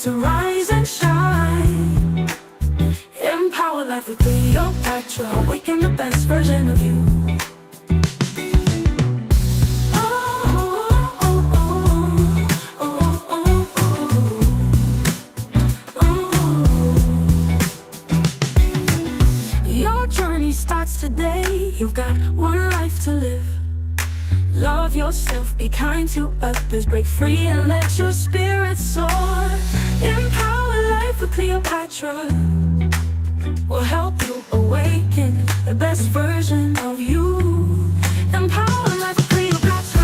to rise and shine. Empower life with Cleopatra. Awaken the best version of you. Your journey starts today. You've got one life to live. Love yourself, be kind to others, break free and let your spirit soar. Empower life with Cleopatra. Will help you awaken the best version of you. Empower life with Cleopatra.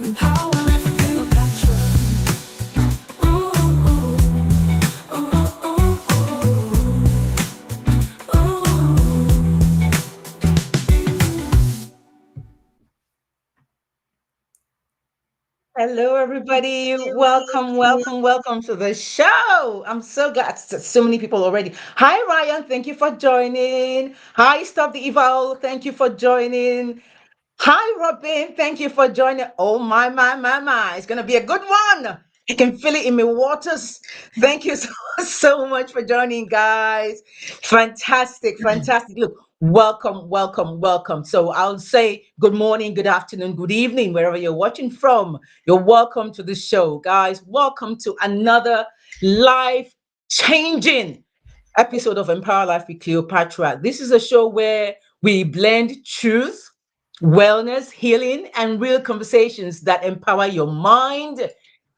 Empower life with Cleopatra. Hello, everybody. Welcome to the show. I'm so glad so many people already. Hi, Ryan. Thank you for joining. Hi, Stop the Evil. Thank you for joining. Hi, Robin. Thank you for joining. Oh, my. It's going to be a good one. I can feel it in my waters. Thank you so much for joining, guys. Fantastic. Look, welcome. So I'll say good morning, good afternoon, good evening, wherever you're watching from. You're welcome to the show, guys. Welcome to another life changing episode of Empower Life with Cleopatra. This is a show where we blend truth, wellness, healing, and real conversations that empower your mind,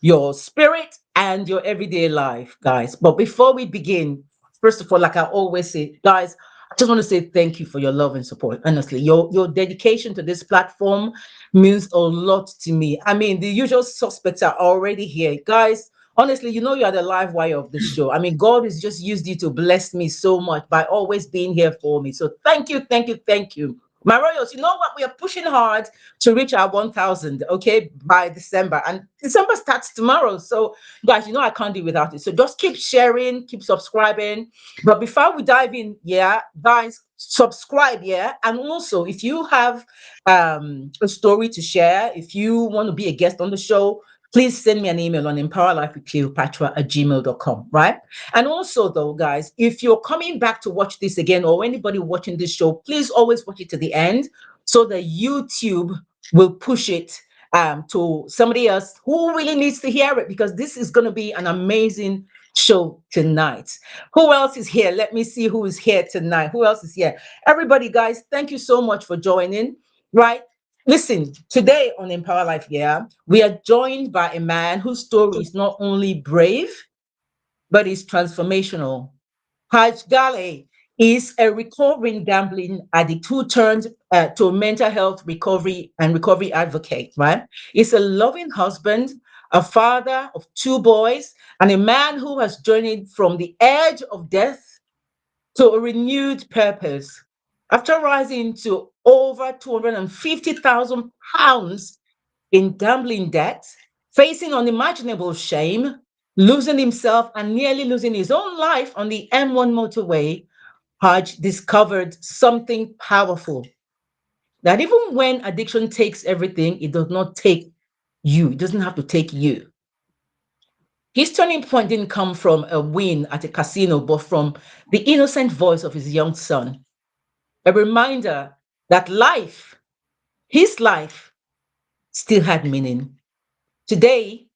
your spirit, and your everyday life, guys. But before we begin, first of all, like I always say, guys, I just want to say thank you for your love and support. Honestly, your dedication to this platform means a lot to me. I mean, the usual suspects are already here, guys. Honestly, you know you are the live wire of the show. I mean, God has just used you to bless me so much by always being here for me. So thank you. My royals, you know what? We are pushing hard to reach our 1,000, okay, by December. And December starts tomorrow. So, guys, you know I can't do without it. So just keep sharing, keep subscribing. But before we dive in, yeah, guys, subscribe, yeah. And also, if you have a story to share, if you want to be a guest on the show, please send me an email on empowerlifewithcleopatra@gmail.com, right? And also, though, guys, if you're coming back to watch this again or anybody watching this show, please always watch it to the end so that YouTube will push it to somebody else who really needs to hear it, because this is going to be an amazing show tonight. Who else is here? Let me see who is here tonight. Who else is here? Everybody, guys, thank you so much for joining, right? Listen, today on Empower Life, yeah, we are joined by a man whose story is not only brave, but is transformational. Harj Gahley is a recovering gambling addict who turned to a mental health recovery advocate, right? He's a loving husband, a father of two boys, and a man who has journeyed from the edge of death to a renewed purpose. After rising to over 250,000 pounds in gambling debt, facing unimaginable shame, losing himself and nearly losing his own life on the M1 motorway, Haj discovered something powerful. That even when addiction takes everything, it does not take you. It doesn't have to take you. His turning point didn't come from a win at a casino, but from the innocent voice of his young son. A reminder that life, his life, still had meaning. Today,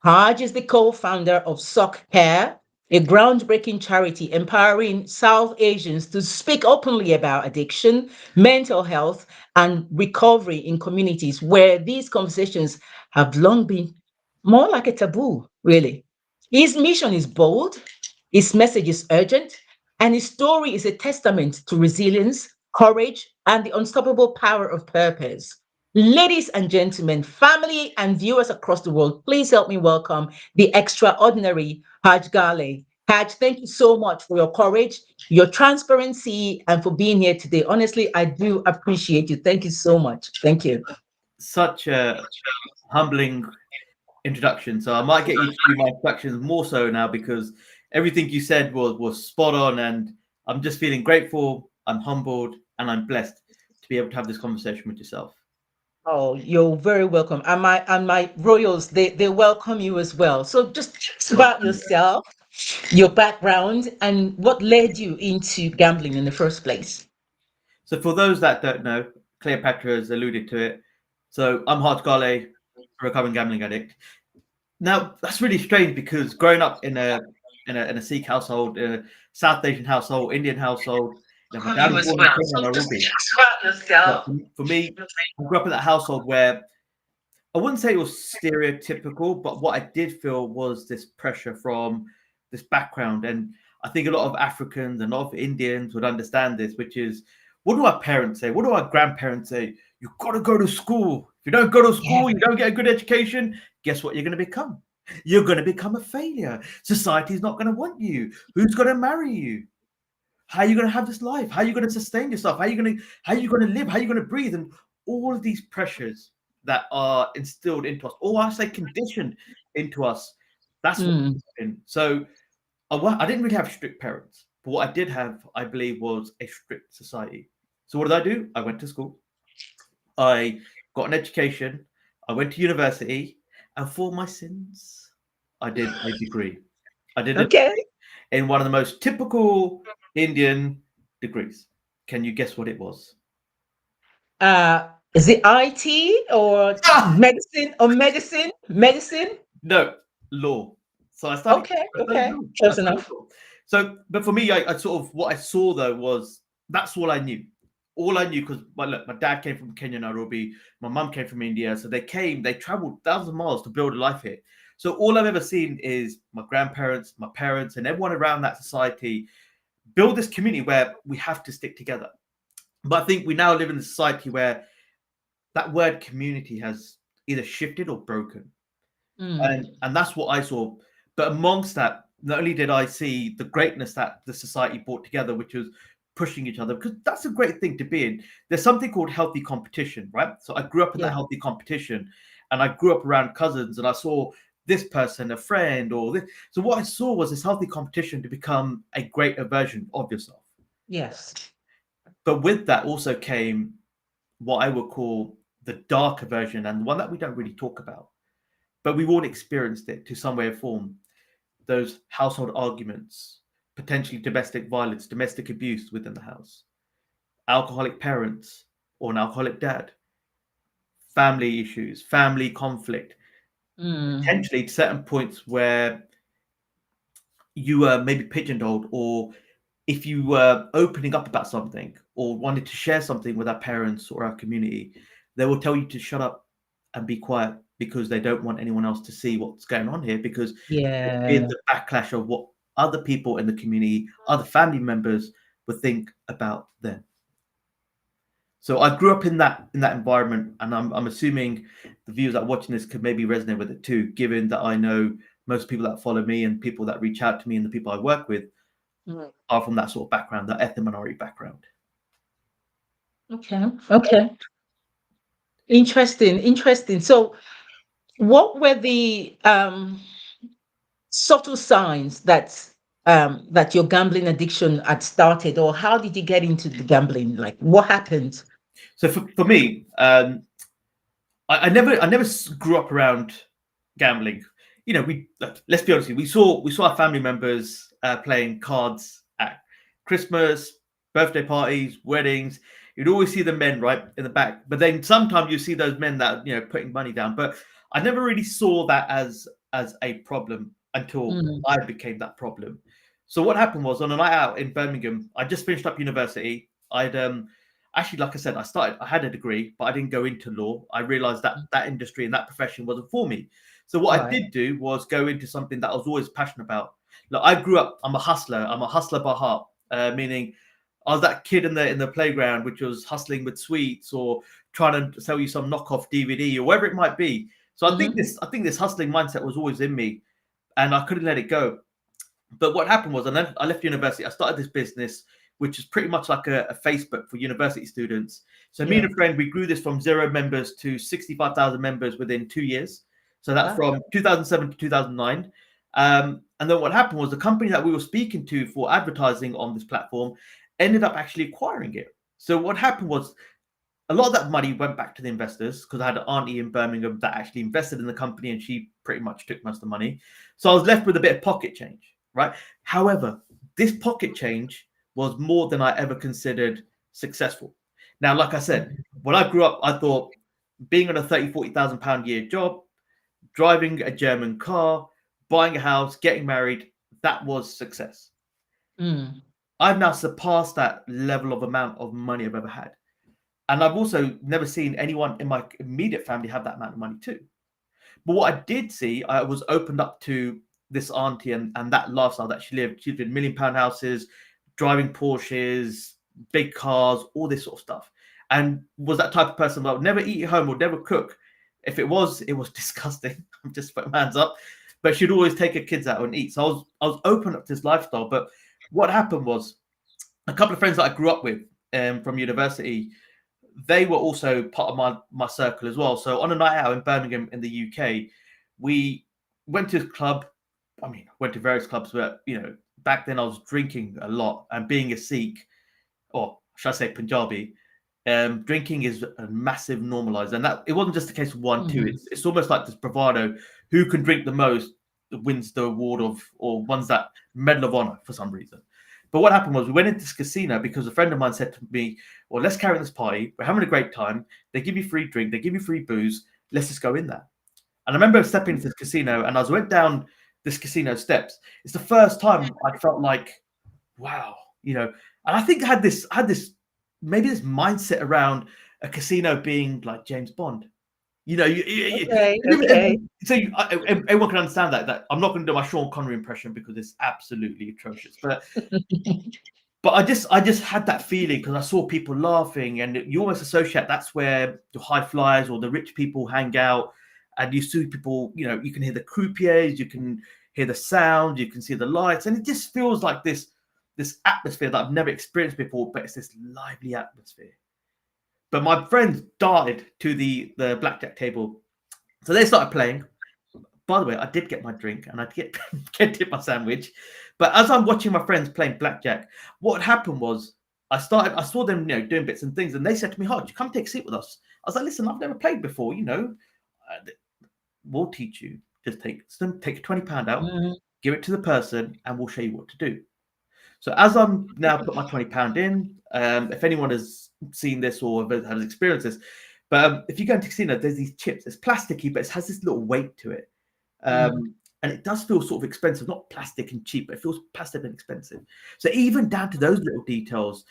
Harj is the co-founder of Soch Care, a groundbreaking charity empowering South Asians to speak openly about addiction, mental health, and recovery in communities where these conversations have long been more like a taboo, really. His mission is bold, his message is urgent, and his story is a testament to resilience, courage, and the unstoppable power of purpose. Ladies and gentlemen, family and viewers across the world, please help me welcome the extraordinary Harj Gahley. Harj, thank you so much for your courage, your transparency, and for being here today. Honestly, I do appreciate you. Thank you so much. Thank you. Such a humbling introduction. So I might get you to do my introductions more so now because everything you said was spot on, and I'm just feeling grateful. I'm humbled, and I'm blessed to be able to have this conversation with yourself. Oh, you're very welcome. And my royals, they welcome you as well. So just tell us about yourself, your background, and what led you into gambling in the first place. So for those that don't know, Cleopatra has alluded to it. So I'm Harj Gahley, a recovering gambling addict. Now that's really strange because growing up in a Sikh household, in a South Asian household, Indian household, my Welcome dad you was as born in well. Kenya, So just Nairobi. tell us about But yourself. for me, I grew up in that household where I wouldn't say it was stereotypical, but what I did feel was this pressure from this background. And I think a lot of Africans and a lot of Indians would understand this, which is, what do our parents say? What do our grandparents say? You've got to go to school. If you don't go to Yeah. school, you don't get a good education, guess what you're going to become? You're going to become a failure. Society's not going to want you. Who's going to marry you? How are you going to have this life? How are you going to sustain yourself? How are you going to live? How are you going to breathe? And all of these pressures that are instilled into us, or I say conditioned into us, that's what Mm. happened. So I didn't really have strict parents, but what I did have, I believe, was a strict society. So what did I do? I went to school. I got an education. I went to university, and for my sins, I did a degree. I did it Okay. in one of the most typical Indian degrees. Can you guess what it was? Is it IT or Ah! medicine or medicine? Medicine? No, law. So Okay, I studied okay. law. I Close studied enough. law. So, but for me, I sort of, what I saw though was that's all I knew. All I knew, because my dad came from Kenya, Nairobi. My mum came from India. So they traveled thousands of miles to build a life here. So all I've ever seen is my grandparents, my parents, and everyone around that society build this community where we have to stick together. But I think we now live in a society where that word community has either shifted or broken. Mm. And that's what I saw. But amongst that, not only did I see the greatness that the society brought together, which was pushing each other, because that's a great thing to be in. There's something called healthy competition, right? So I grew up in that Yeah. healthy competition, and I grew up around cousins, and I saw this person, a friend, or this. So what I saw was this healthy competition to become a greater version of yourself. Yes. But with that also came what I would call the darker version, and the one that we don't really talk about, but we've all experienced it to some way or form. Those household arguments, potentially domestic violence, domestic abuse within the house, alcoholic parents or an alcoholic dad, family issues, family conflict, Mm. potentially to certain points where you were maybe pigeonholed, or if you were opening up about something or wanted to share something with our parents or our community, they will tell you to shut up and be quiet because they don't want anyone else to see what's going on here, because they fear Yeah. the backlash of what other people in the community, other family members would think about them. So I grew up in that environment, and I'm assuming the viewers that are watching this could maybe resonate with it too, given that I know most people that follow me and people that reach out to me and the people I work with Mm. are from that sort of background, that ethnic minority background. Okay. Okay. Interesting. Interesting. So, what were the subtle signs that your gambling addiction had started, or how did you get into the gambling? Like, what happened? So for me, I never grew up around gambling. You know, let's be honest, we saw our family members playing cards at Christmas, birthday parties, weddings. You'd always see the men right in the back, but then sometimes you see those men that putting money down. But I never really saw that as a problem until Mm. I became that problem. So what happened was, on a night out in Birmingham, I just finished up university. I'd actually, like I said, I had a degree, but I didn't go into law. I realized that that industry and that profession wasn't for me. So what I Right. did do was go into something that I was always passionate about. Look, I grew up, I'm a hustler. I'm a hustler by heart, meaning I was that kid in the playground, which was hustling with sweets or trying to sell you some knockoff DVD or whatever it might be. So Mhm. I think this hustling mindset was always in me, and I couldn't let it go. But what happened was, and then I left university, I started this business, which is pretty much like a Facebook for university students. So me Yeah. and a friend, we grew this from 0 members to 65,000 members within 2 years. So that's Wow. from 2007 to 2009. And then what happened was, the company that we were speaking to for advertising on this platform ended up actually acquiring it. So what happened was, a lot of that money went back to the investors because I had an auntie in Birmingham that actually invested in the company and she pretty much took most of the money. So I was left with a bit of pocket change, right? However, this pocket change was more than I ever considered successful. Now, like I said, when I grew up, I thought being on a 30, 40,000 pound a year job, driving a German car, buying a house, getting married, that was success. I've now surpassed that level of amount of money I've ever had. And I've also never seen anyone in my immediate family have that amount of money too. But what I did see, I was opened up to this auntie and that lifestyle that she lived. She lived in £1 million houses, driving Porsches, big cars, all this sort of stuff. And was that type of person that would never eat at home or never cook. If it was disgusting. I'm just putting my hands up. But she'd always take her kids out and eat. So I was open up to this lifestyle. But what happened was a couple of friends that I grew up with from university, they were also part of my circle as well. So on a night out in Birmingham in the UK, we went to a club. I mean, went to various clubs, but back then I was drinking a lot, and being a Sikh, or should I say Punjabi, drinking is a massive normalizer. And that it wasn't just a case of one, two. It's almost like this bravado. Who can drink the most wins the award of, or wins that Medal of Honor for some reason. But what happened was we went into this casino because a friend of mine said to me, well, let's carry on this party. We're having a great time. They give you free drink. They give you free booze. Let's just go in there. And I remember stepping into this casino, and as I went down this casino steps, it's the first time I felt like, wow, and I think I had this maybe this mindset around a casino being like James Bond. Okay. So everyone can understand that I'm not going to do my Sean Connery impression because it's absolutely atrocious. But I just had that feeling because I saw people laughing, and you almost associate that's where the high flyers or the rich people hang out, and you see people. You can hear the croupiers, you can hear the sound, you can see the lights, and it just feels like this atmosphere that I've never experienced before. But it's this lively atmosphere. But my friends darted to the blackjack table. So they started playing. By the way, I did get my drink and I did get my sandwich. But as I'm watching my friends playing blackjack, what happened was I saw them doing bits and things. And they said to me, Harj, come take a seat with us. I was like, listen, I've never played before. We'll teach you. Just take £20 out, give it to the person, and we'll show you what to do. So as I'm now put my £20 in, if anyone has seen this or has experienced this, but if you go into casino, there's these chips. It's plasticky, but it has this little weight to it. And it does feel sort of expensive, not plastic and cheap, but it feels plastic and expensive. So even down to those little details,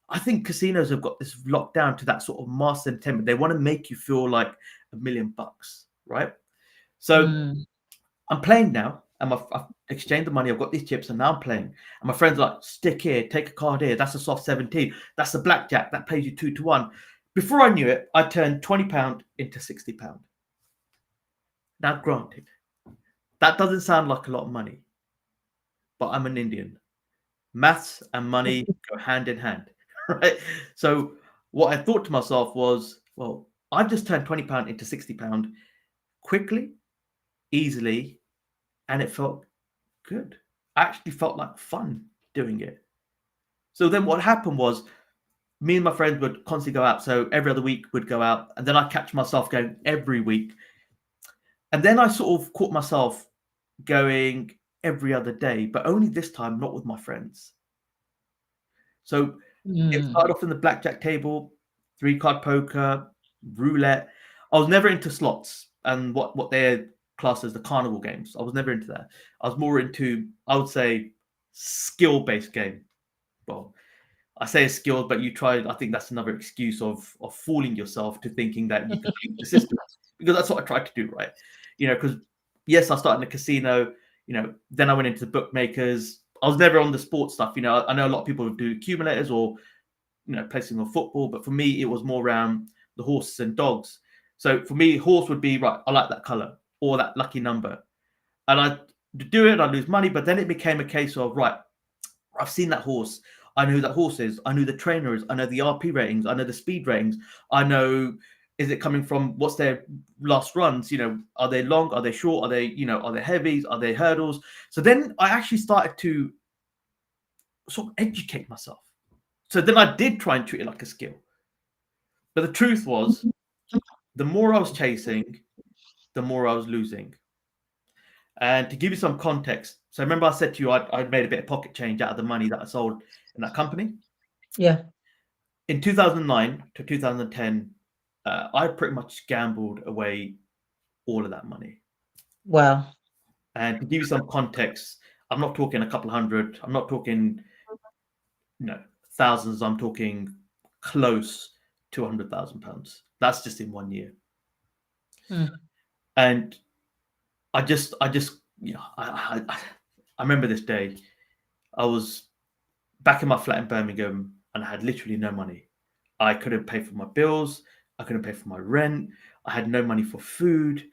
I think casinos have got this locked down to that sort of master intent. They want to make you feel like $1 million, right? So I'm playing now. I've exchanged the money. I've got these chips, and now I'm playing. And my friends are like, stick here, take a card here. That's a soft 17. That's the blackjack. That pays you 2 to 1. Before I knew it, I turned £20 into £60. Now, granted, that doesn't sound like a lot of money, but I'm an Indian. Maths and money go hand in hand, right? So what I thought to myself was, well, I've just turned £20 into £60 quickly, easily, and it felt good. I actually felt like fun doing it. So then what happened was me and my friends would constantly go out. So every other week we'd go out, and then I'd catch myself going every week. And then I sort of caught myself going every other day, but only this time not with my friends. So it started off in the blackjack table, 3-card poker, roulette. I was never into slots and what they're classed as the carnival games. I was never into that. I was more into, I would say, skill-based game. Well, I say skill, but you tried. I think that's another excuse of fooling yourself to thinking that you can beat the system, because that's what I tried to do, right? Because yes, I started in a casino. Then I went into the bookmakers. I was never on the sports stuff. I know a lot of people do accumulators or placing on football, but for me, it was more around the horses and dogs. So for me, horse would be right. I like that color or that lucky number, and I do it. I lose money, but then it became a case of right. I've seen that horse. I know who that horse is. I know the trainer is. I know the RP ratings. I know the speed ratings. I know, is it coming from, what's their last runs? Are they long? Are they short? Are they, are they heavies? Are they hurdles? So then I actually started to sort of educate myself. So then I did try and treat it like a skill. But the truth was, the more I was chasing, the more I was losing. And to give you some context, so remember I said to you I'd made a bit of pocket change out of the money that I sold in that company? Yeah. In 2009 to 2010, I pretty much gambled away all of that money. Wow. And to give you some context, I'm not talking a couple hundred, I'm not talking thousands, I'm talking close to £100,000. That's just in 1 year. And I remember this day. I was back in my flat in Birmingham and I had literally no money. I couldn't pay for my bills. I couldn't pay for my rent. I had no money for food.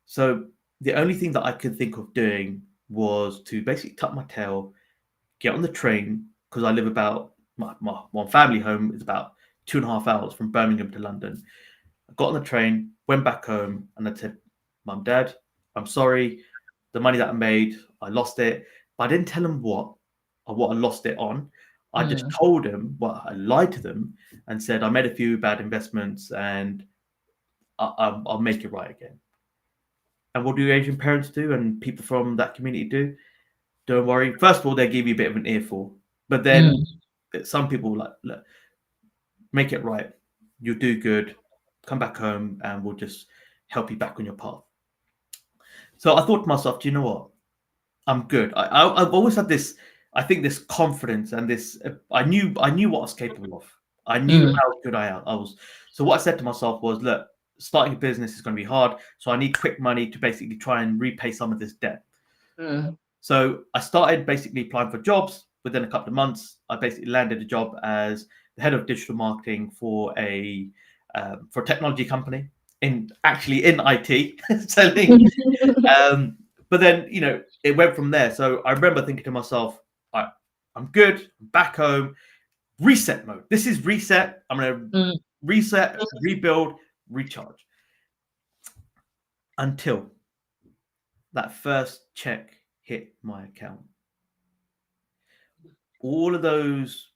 So the only thing that I could think of doing was to basically tuck my tail, get on the train, because I live about, my family home is about 2.5 hours from Birmingham to London. I got on the train, went back home, and I said, Mum, Dad, I'm sorry. The money that I made, I lost it. But I didn't tell them what I lost it on. I just told them, I lied to them and said, I made a few bad investments and I'll make it right again. And what do Asian parents do and people from that community do? Don't worry. First of all, they give you a bit of an earful. But then some people like, look, make it right. You'll do good. Come back home and we'll just help you back on your path. So I thought to myself, do you know what? I'm good. I've always had this, I think, this confidence and this. I knew what I was capable of. I knew how good I was. So what I said to myself was, look, starting a business is going to be hard. So I need quick money to basically try and repay some of this debt. So I started basically applying for jobs. Within a couple of months, I basically landed a job as the head of digital marketing for a technology company in IT selling. But then, it went from there. So I remember thinking to myself, all right, I'm good, I'm back home, reset mode. This is reset. I'm going to reset, rebuild, recharge. Until that first check hit my account. All of those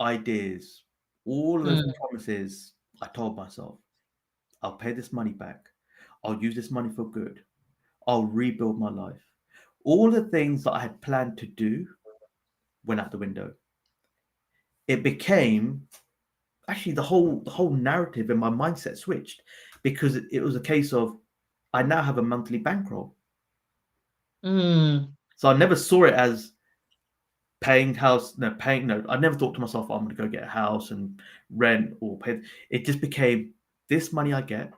ideas, all of those promises, I told myself, I'll pay this money back. I'll use this money for good. I'll rebuild my life. All the things that I had planned to do went out the window. It became actually the whole narrative and my mindset switched because it was a case of I now have a monthly bankroll. So I never saw it as paying house. No, I never thought to myself, I'm going to go get a house and rent or pay. It just became this money I get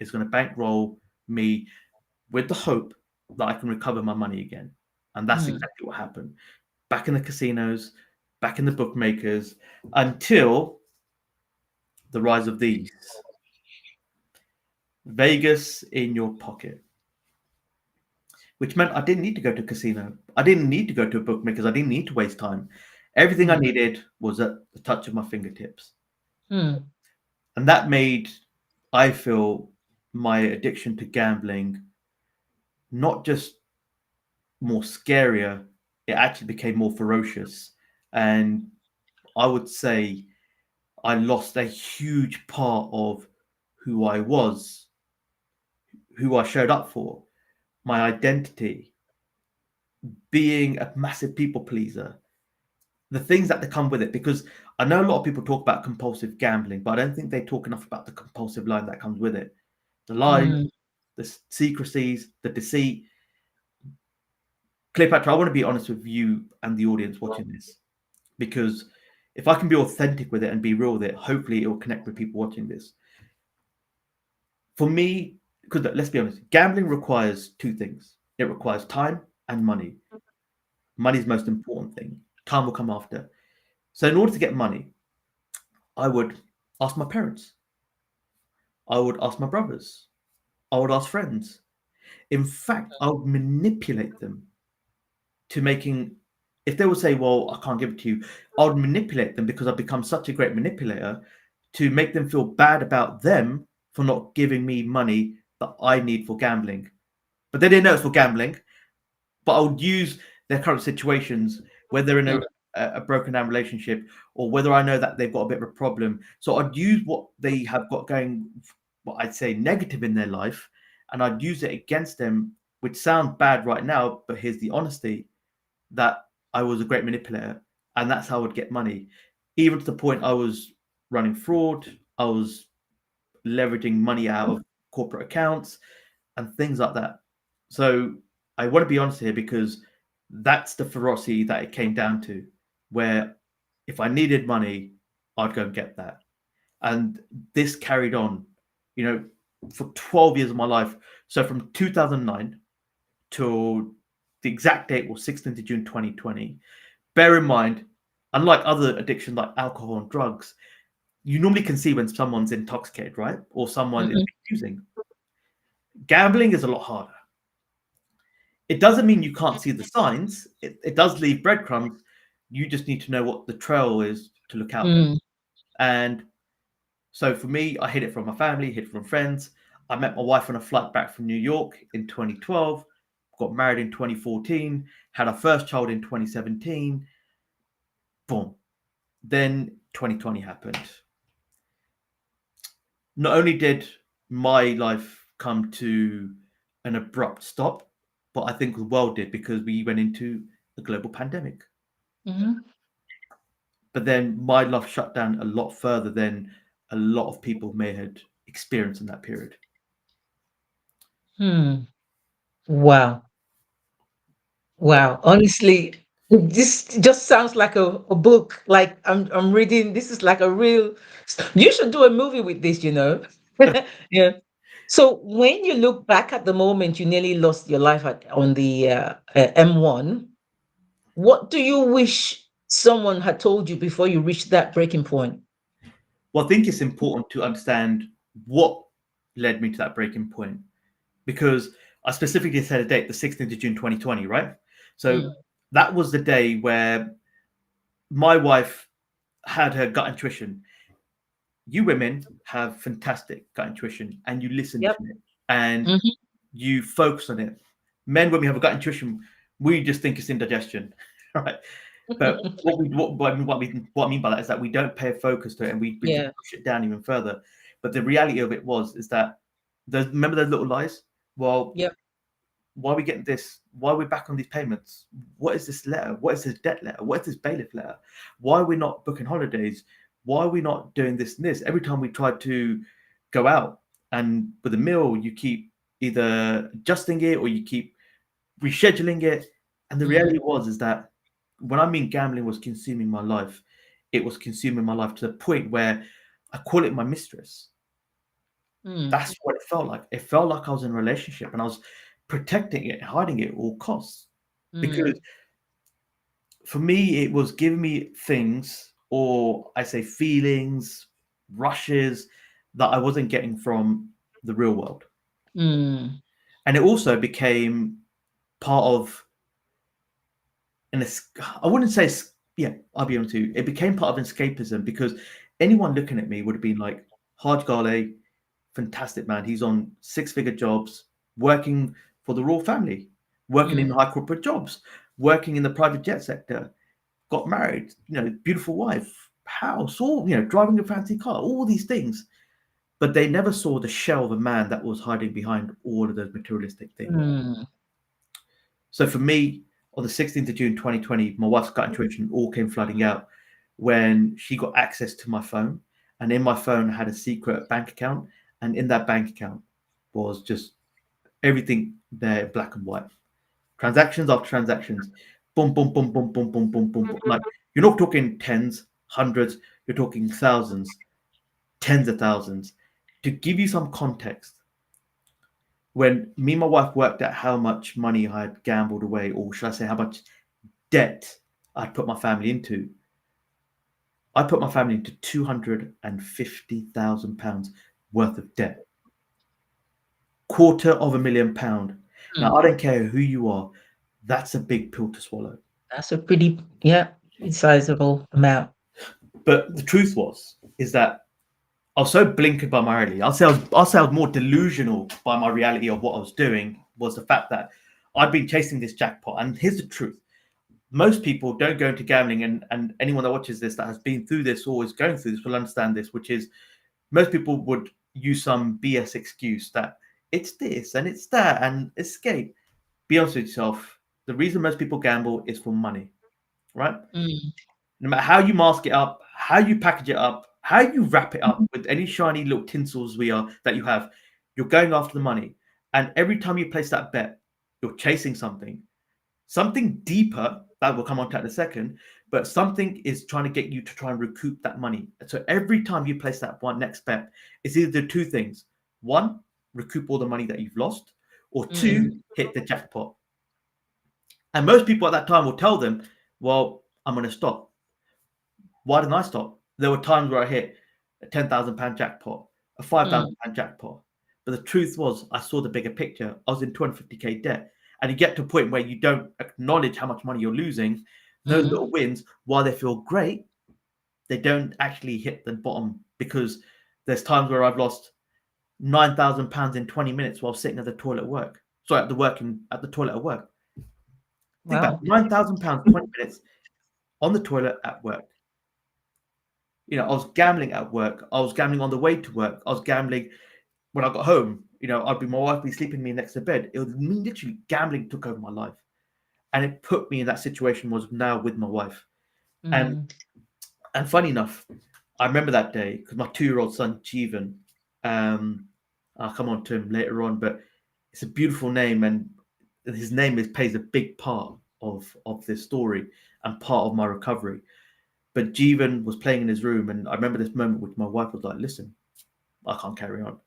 is going to bankroll me with the hope that I can recover my money again. And that's exactly what happened. Back in the casinos, back in the bookmakers, until the rise of these. Vegas in your pocket. Which meant I didn't need to go to a casino. I didn't need to go to a bookmakers. I didn't need to waste time. Everything I needed was at the touch of my fingertips. And that made, I feel, my addiction to gambling not just more scarier, it actually became more ferocious. And I would say I lost a huge part of who I was, who I showed up for, my identity, being a massive people pleaser, the things that come with it. Because I know a lot of people talk about compulsive gambling, but I don't think they talk enough about the compulsive line that comes with it. The lies, the secrecies, the deceit. Cleopatra, I want to be honest with you and the audience watching this, because if I can be authentic with it and be real with it, hopefully it will connect with people watching this. For me, because let's be honest, gambling requires two things. It requires time and money. Money is the most important thing. Time will come after. So in order to get money, I would ask my parents. I would ask my brothers. I would ask friends. In fact, I would manipulate them to making, if they would say, well, I can't give it to you, I would manipulate them because I've become such a great manipulator to make them feel bad about them for not giving me money that I need for gambling. But they didn't know it's for gambling. But I would use their current situations where they're in a broken down relationship, or whether I know that they've got a bit of a problem. So I'd use what they have got going, what I'd say negative in their life, and I'd use it against them, which sounds bad right now, but here's the honesty, that I was a great manipulator, and that's how I would get money. Even to the point I was running fraud, I was leveraging money out of corporate accounts and things like that. So I want to be honest here, because that's the ferocity that it came down to, where if I needed money, I'd go and get that. And this carried on, for 12 years of my life. So from 2009 till the exact date was 16th of June 2020. Bear in mind, unlike other addictions like alcohol and drugs, you normally can see when someone's intoxicated, right? Or someone is using. Gambling is a lot harder. It doesn't mean you can't see the signs. It does leave breadcrumbs. You just need to know what the trail is to look out for. And so for me, I hid it from my family, hid it from friends. I met my wife on a flight back from New York in 2012, got married in 2014, had our first child in 2017. Boom. Then 2020 happened. Not only did my life come to an abrupt stop, but I think the world did, because we went into a global pandemic. But then my life shut down a lot further than a lot of people may have experienced in that period. Wow. Wow. Honestly, this just sounds like a book. Like I'm reading. This is like a real. You should do a movie with this, Yeah. So when you look back at the moment you nearly lost your life on the M1, what do you wish someone had told you before you reached that breaking point? Well, I think it's important to understand what led me to that breaking point, because I specifically said a date, the 16th of June 2020, right? So that was the day where my wife had her gut intuition. You women have fantastic gut intuition, and you listen Yep. to it, and you focus on it. Men, when we have a gut intuition, we just think it's indigestion, right? But what I mean by that is that we don't pay focus to it, and we Yeah. push it down even further. But the reality of it is that remember those little lies? Well, Yep. why are we getting this? Why are we back on these payments? What is this letter? What is this debt letter? What is this bailiff letter? Why are we not booking holidays? Why are we not doing this and this? Every time we try to go out and with a meal, you keep either adjusting it or you keep rescheduling it. And the reality is that when I mean gambling was consuming my life, it was consuming my life to the point where I call it my mistress. That's what it felt like. It felt like I was in a relationship and I was protecting it, hiding it at all costs. Because for me, it was giving me things, or I say feelings, rushes that I wasn't getting from the real world. And it also became part of I wouldn't say, I'll be honest with you, it became part of escapism, because anyone looking at me would have been like, Harj Gahley, fantastic man. He's on 6-figure jobs, working for the royal family, working in high corporate jobs, working in the private jet sector, got married, beautiful wife, house, all, driving a fancy car, all these things. But they never saw the shell of a man that was hiding behind all of those materialistic things. So for me, on the 16th of June 2020, my wife's gut intuition all came flooding out when she got access to my phone. And in my phone, I had a secret bank account. And in that bank account was just everything there, black and white. Transactions after transactions. Boom, boom, boom, boom, boom, boom, boom, boom, boom. Like, you're not talking tens, hundreds, you're talking thousands, tens of thousands. To give you some context, when me and my wife worked out how much money I had gambled away, or should I say how much debt I'd put my family into, I put my family into £250,000 worth of debt. £250,000. Now, I don't care who you are. That's a big pill to swallow. That's a pretty sizable amount. But the truth is that I was so blinkered by my reality. I'll say I was more delusional by my reality of what I was doing, was the fact that I'd been chasing this jackpot. And here's the truth. most people don't go into gambling, and anyone that watches this that has been through this or is going through this will understand this, which is most people would use some BS excuse that it's this and it's that and escape. Be honest with yourself. The reason most people gamble is for money, right? Mm. No matter how you mask it up, how you package it up, how you wrap it up with any shiny little tinsels that you have, you're going after the money. And every time you place that bet, you're chasing something deeper that we'll come on to in a second, but something is trying to get you to try and recoup that money. So every time you place that one next bet, it's either two things: one, recoup all the money that you've lost, or two, hit the jackpot. And most people at that time will tell them, well, I'm going to stop. Why didn't I stop? There were times where I hit a £10,000 jackpot, a £5,000 jackpot. But the truth was, I saw the bigger picture. I was in 250k debt. And you get to a point where you don't acknowledge how much money you're losing. Those little wins, while they feel great, they don't actually hit the bottom, because there's times where I've lost £9,000 in 20 minutes while sitting at the toilet at work. Sorry, at the toilet at work. Think about it, £9,000, 20 minutes on the toilet at work. You know, I was gambling at work. I was gambling on the way to work. I was gambling when I got home. You know, my wife would be sleeping me next to bed. It was me, literally gambling took over my life. And it put me in that situation was now with my wife. And funny enough, I remember that day because my 2-year-old son, Jeevan, I'll come on to him later on, but it's a beautiful name, and his name plays a big part of this story and part of my recovery. But Jeevan was playing in his room, and I remember this moment which my wife was like, listen, I can't carry on.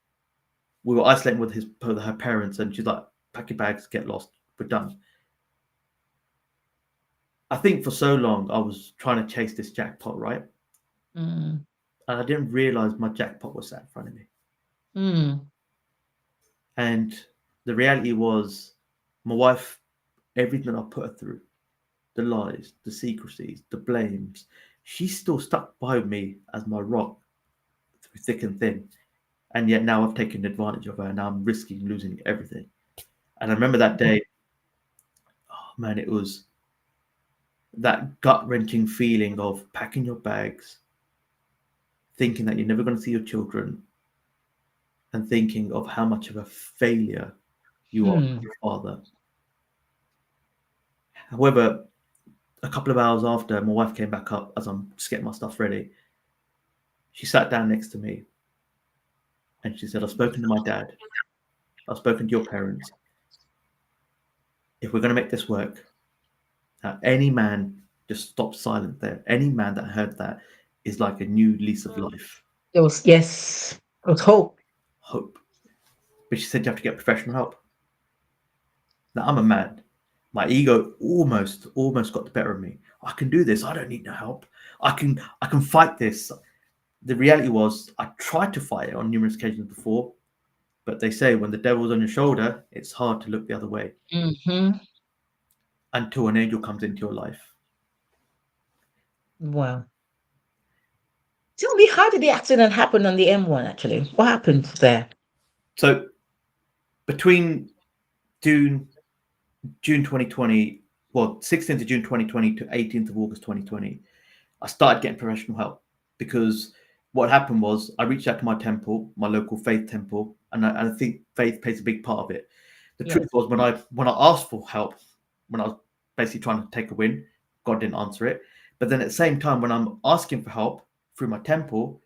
We were isolating with her parents, and she's like, pack your bags, get lost, we're done. I think for so long I was trying to chase this jackpot, right? And I didn't realize my jackpot was sat in front of me. And the reality was, my wife, everything I put her through, the lies, the secrecies, the blames, she's still stuck by me as my rock through thick and thin. And yet now I've taken advantage of her, and now I'm risking losing everything. And I remember that day, oh man, it was that gut-wrenching feeling of packing your bags, thinking that you're never going to see your children, and thinking of how much of a failure you are as a father. However, a couple of hours after, my wife came back up as I'm just getting my stuff ready. She sat down next to me and she said, I've spoken to my dad. I've spoken to your parents. If we're going to make this work, any man, just stop silent there. Any man that heard that is like a new lease of life. There was, yes, there was hope. Hope. But she said you have to get professional help. Now, I'm a man. My ego almost got the better of me. I can do this. I don't need no help. I can fight this. The reality was, I tried to fight it on numerous occasions before, but they say when the devil's on your shoulder, it's hard to look the other way until an angel comes into your life. Wow. Tell me, how did the accident happen on the M1 actually? What happened there? So between June 2020, well, 16th of June 2020 to 18th of August 2020, I started getting professional help, because what happened was I reached out to my temple, my local faith temple, and I think faith plays a big part of it. The truth was, when I asked for help, when I was basically trying to take a win, God didn't answer it. But then at the same time, when I'm asking for help through my temple,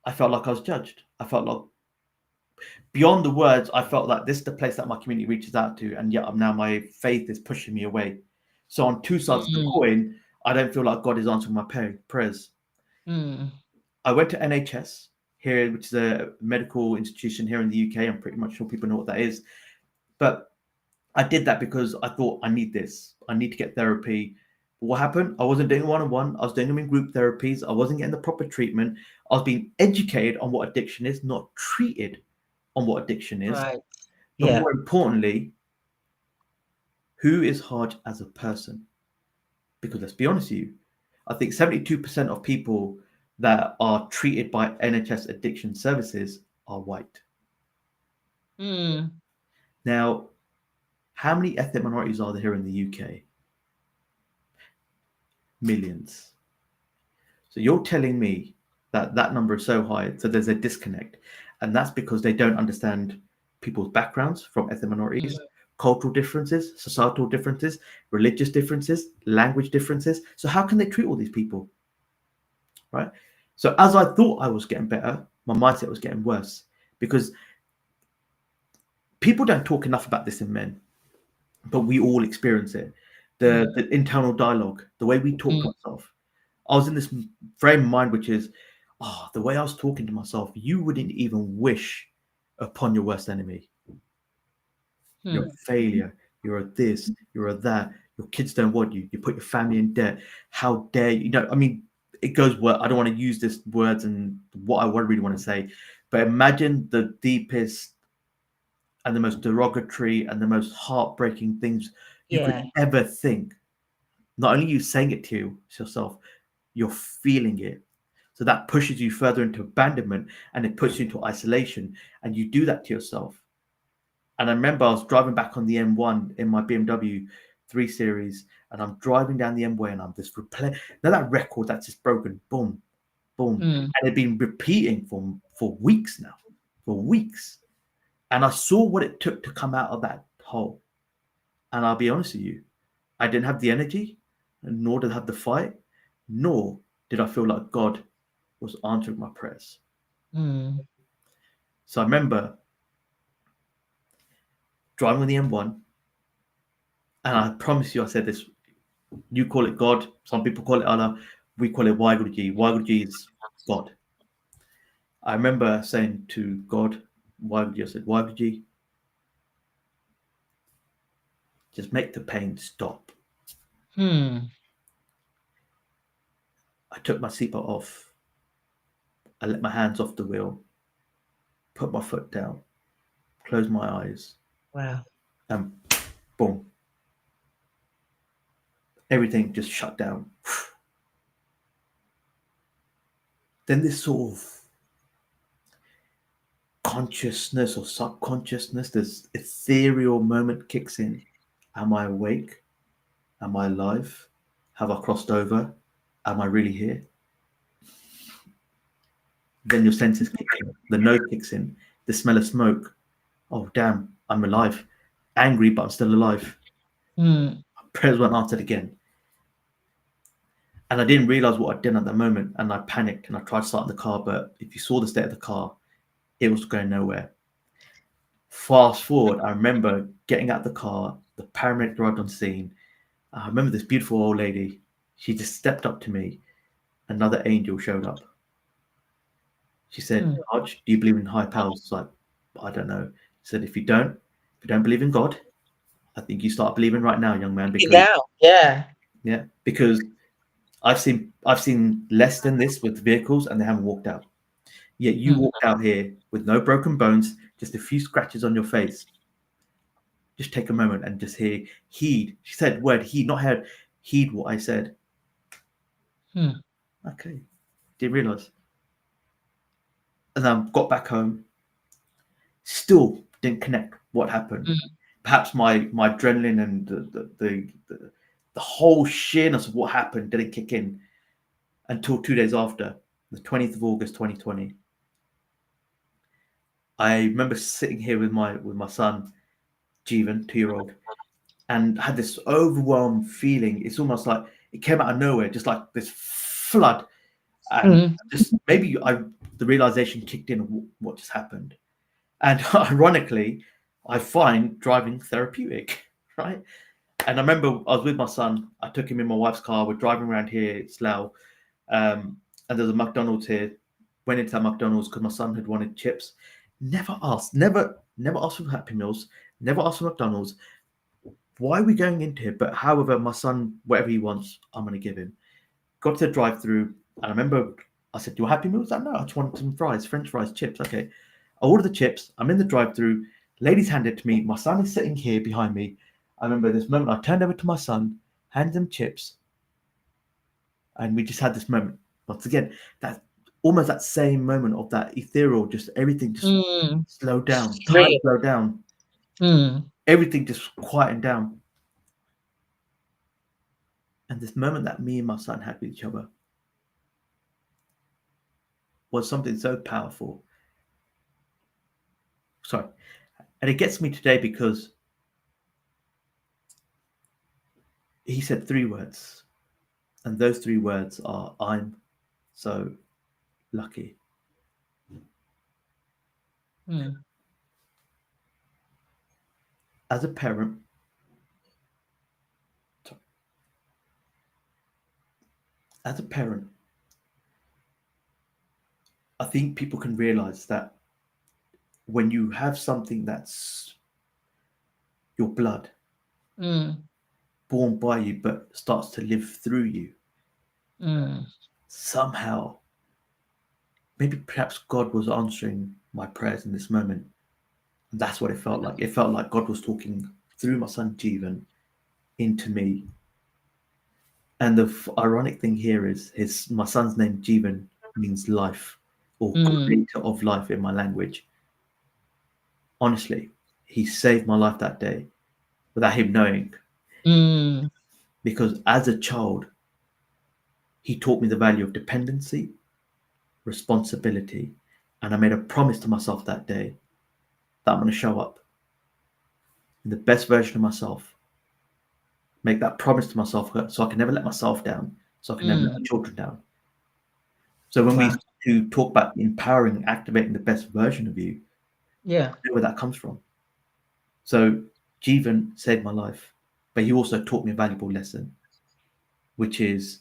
I felt like I was judged. I felt like, beyond the words, I felt like this is the place that my community reaches out to, and yet now my faith is pushing me away. So on two sides of the coin, I don't feel like God is answering my prayers. I went to NHS here, which is a medical institution here in the UK. I'm pretty much sure people know what that is. But I did that because I thought, I need this. I need to get therapy. But what happened? I wasn't doing one-on-one. I was doing them in group therapies. I wasn't getting the proper treatment. I was being educated on what addiction is, not treated on what addiction is. Right. But more importantly, who is Harj as a person? Because let's be honest with you, I think 72% of people that are treated by NHS addiction services are white. Now, how many ethnic minorities are there here in the UK? millions. So you're telling me that that number is so high, so there's a disconnect, and that's because they don't understand people's backgrounds from ethnic minorities, cultural differences, societal differences, religious differences, language differences. So how can they treat all these people, right? So as I thought I was getting better, my mindset was getting worse because people don't talk enough about this in men, but we all experience it. The internal dialogue, the way we talk to ourselves. I was in this frame of mind, which is, oh, the way I was talking to myself, you wouldn't even wish upon your worst enemy. You're a failure. You're a this. You're a that. Your kids don't want you. You put your family in debt. How dare you? You know, I mean, it goes well. I don't want to use this words and what I really want to say, but imagine the deepest and the most derogatory and the most heartbreaking things you could Yeah. ever think. Not only you saying it to yourself, you're feeling it. So that pushes you further into abandonment and it puts you into isolation. And you do that to yourself. And I remember I was driving back on the M1 in my BMW 3 Series, and I'm driving down the M-way and I'm just replaying. Now that record that's just broken, boom, boom. And it'd been repeating for weeks now, for weeks. And I saw what it took to come out of that hole. And I'll be honest with you, I didn't have the energy, nor did I have the fight, nor did I feel like God was answering my prayers. So I remember driving on the M1, and I promise you, I said this, you call it God, some people call it Allah, we call it Waiguruji. Waiguruji is God. I remember saying to God, Waiguruji, I said, Waiguruji, just make the pain stop. I took my seatbelt off. I let my hands off the wheel, put my foot down, closed my eyes, Wow. and boom. Everything just shut down. Then this sort of consciousness or subconsciousness, this ethereal moment kicks in. Am I awake? Am I alive? Have I crossed over? Am I really here? Then your senses kick in. The nose kicks in. The smell of smoke. Oh, damn, I'm alive. Angry, but I'm still alive. Prayers weren't answered again. And I didn't realize what I'd done at that moment. And I panicked and I tried starting the car. But if you saw the state of the car, it was going nowhere. Fast forward, I remember getting out of the car. The paramedic arrived on scene. I remember this beautiful old lady. She just stepped up to me. Another angel showed up. She said, Harj, do you believe in high powers? It's like, I don't know. She said, if you don't believe in God, I think you start believing right now, young man, because because I've seen less than this with vehicles and they haven't walked out. Yet you walked out here with no broken bones, just a few scratches on your face. Just take a moment and just heed. She said word heed, not heard. Heed what I said. Okay. Didn't realize. And then got back home. Still didn't connect what happened. Perhaps my adrenaline and the whole sheerness of what happened didn't kick in until 2 days after, the 20th of August, 2020. I remember sitting here with my son, Jeevan, 2-year-old, and had this overwhelmed feeling. It's almost like it came out of nowhere, just like this flood. And just maybe the realization kicked in of what just happened. And ironically, I find driving therapeutic, right? And I remember I was with my son. I took him in my wife's car. We're driving around here. It's Slough. And there's a McDonald's here. Went into that McDonald's because my son had wanted chips. Never asked for Happy Meals. Never asked for McDonald's. Why are we going into here? But however, my son, whatever he wants, I'm going to give him. Got to the drive-through. And I remember I said, do you want Happy Meals? No, I just want some fries, French fries, chips. Okay. I ordered the chips. I'm in the drive-through. Lady's handed it to me. My son is sitting here behind me. I remember this moment. I turned over to my son, handed him chips, and we just had this moment. Once again, that almost that same moment of that ethereal, just everything just slowed down. Time slowed down. Everything just quietened down. And this moment that me and my son had with each other was something so powerful. Sorry. And it gets me today because he said 3 words. And those 3 words are, I'm so lucky. Mm. As a parent, I think people can realize that when you have something that's your blood, Mm. born by you, but starts to live through you, Mm. somehow, maybe perhaps God was answering my prayers in this moment. And that's what it felt like. It felt like God was talking through my son Jeevan into me. And the ironic thing here is my son's name Jeevan means life or Mm. creator of life in my language. Honestly, he saved my life that day without him knowing. Mm. Because as a child, he taught me the value of dependency, responsibility, and I made a promise to myself that day that I'm going to show up in the best version of myself, make that promise to myself so I can never let myself down, so I can never let Mm. my children down. So when we Wow. to talk about empowering, activating the best version of you, Yeah. know where that comes from. So Jeevan saved my life, but he also taught me a valuable lesson, which is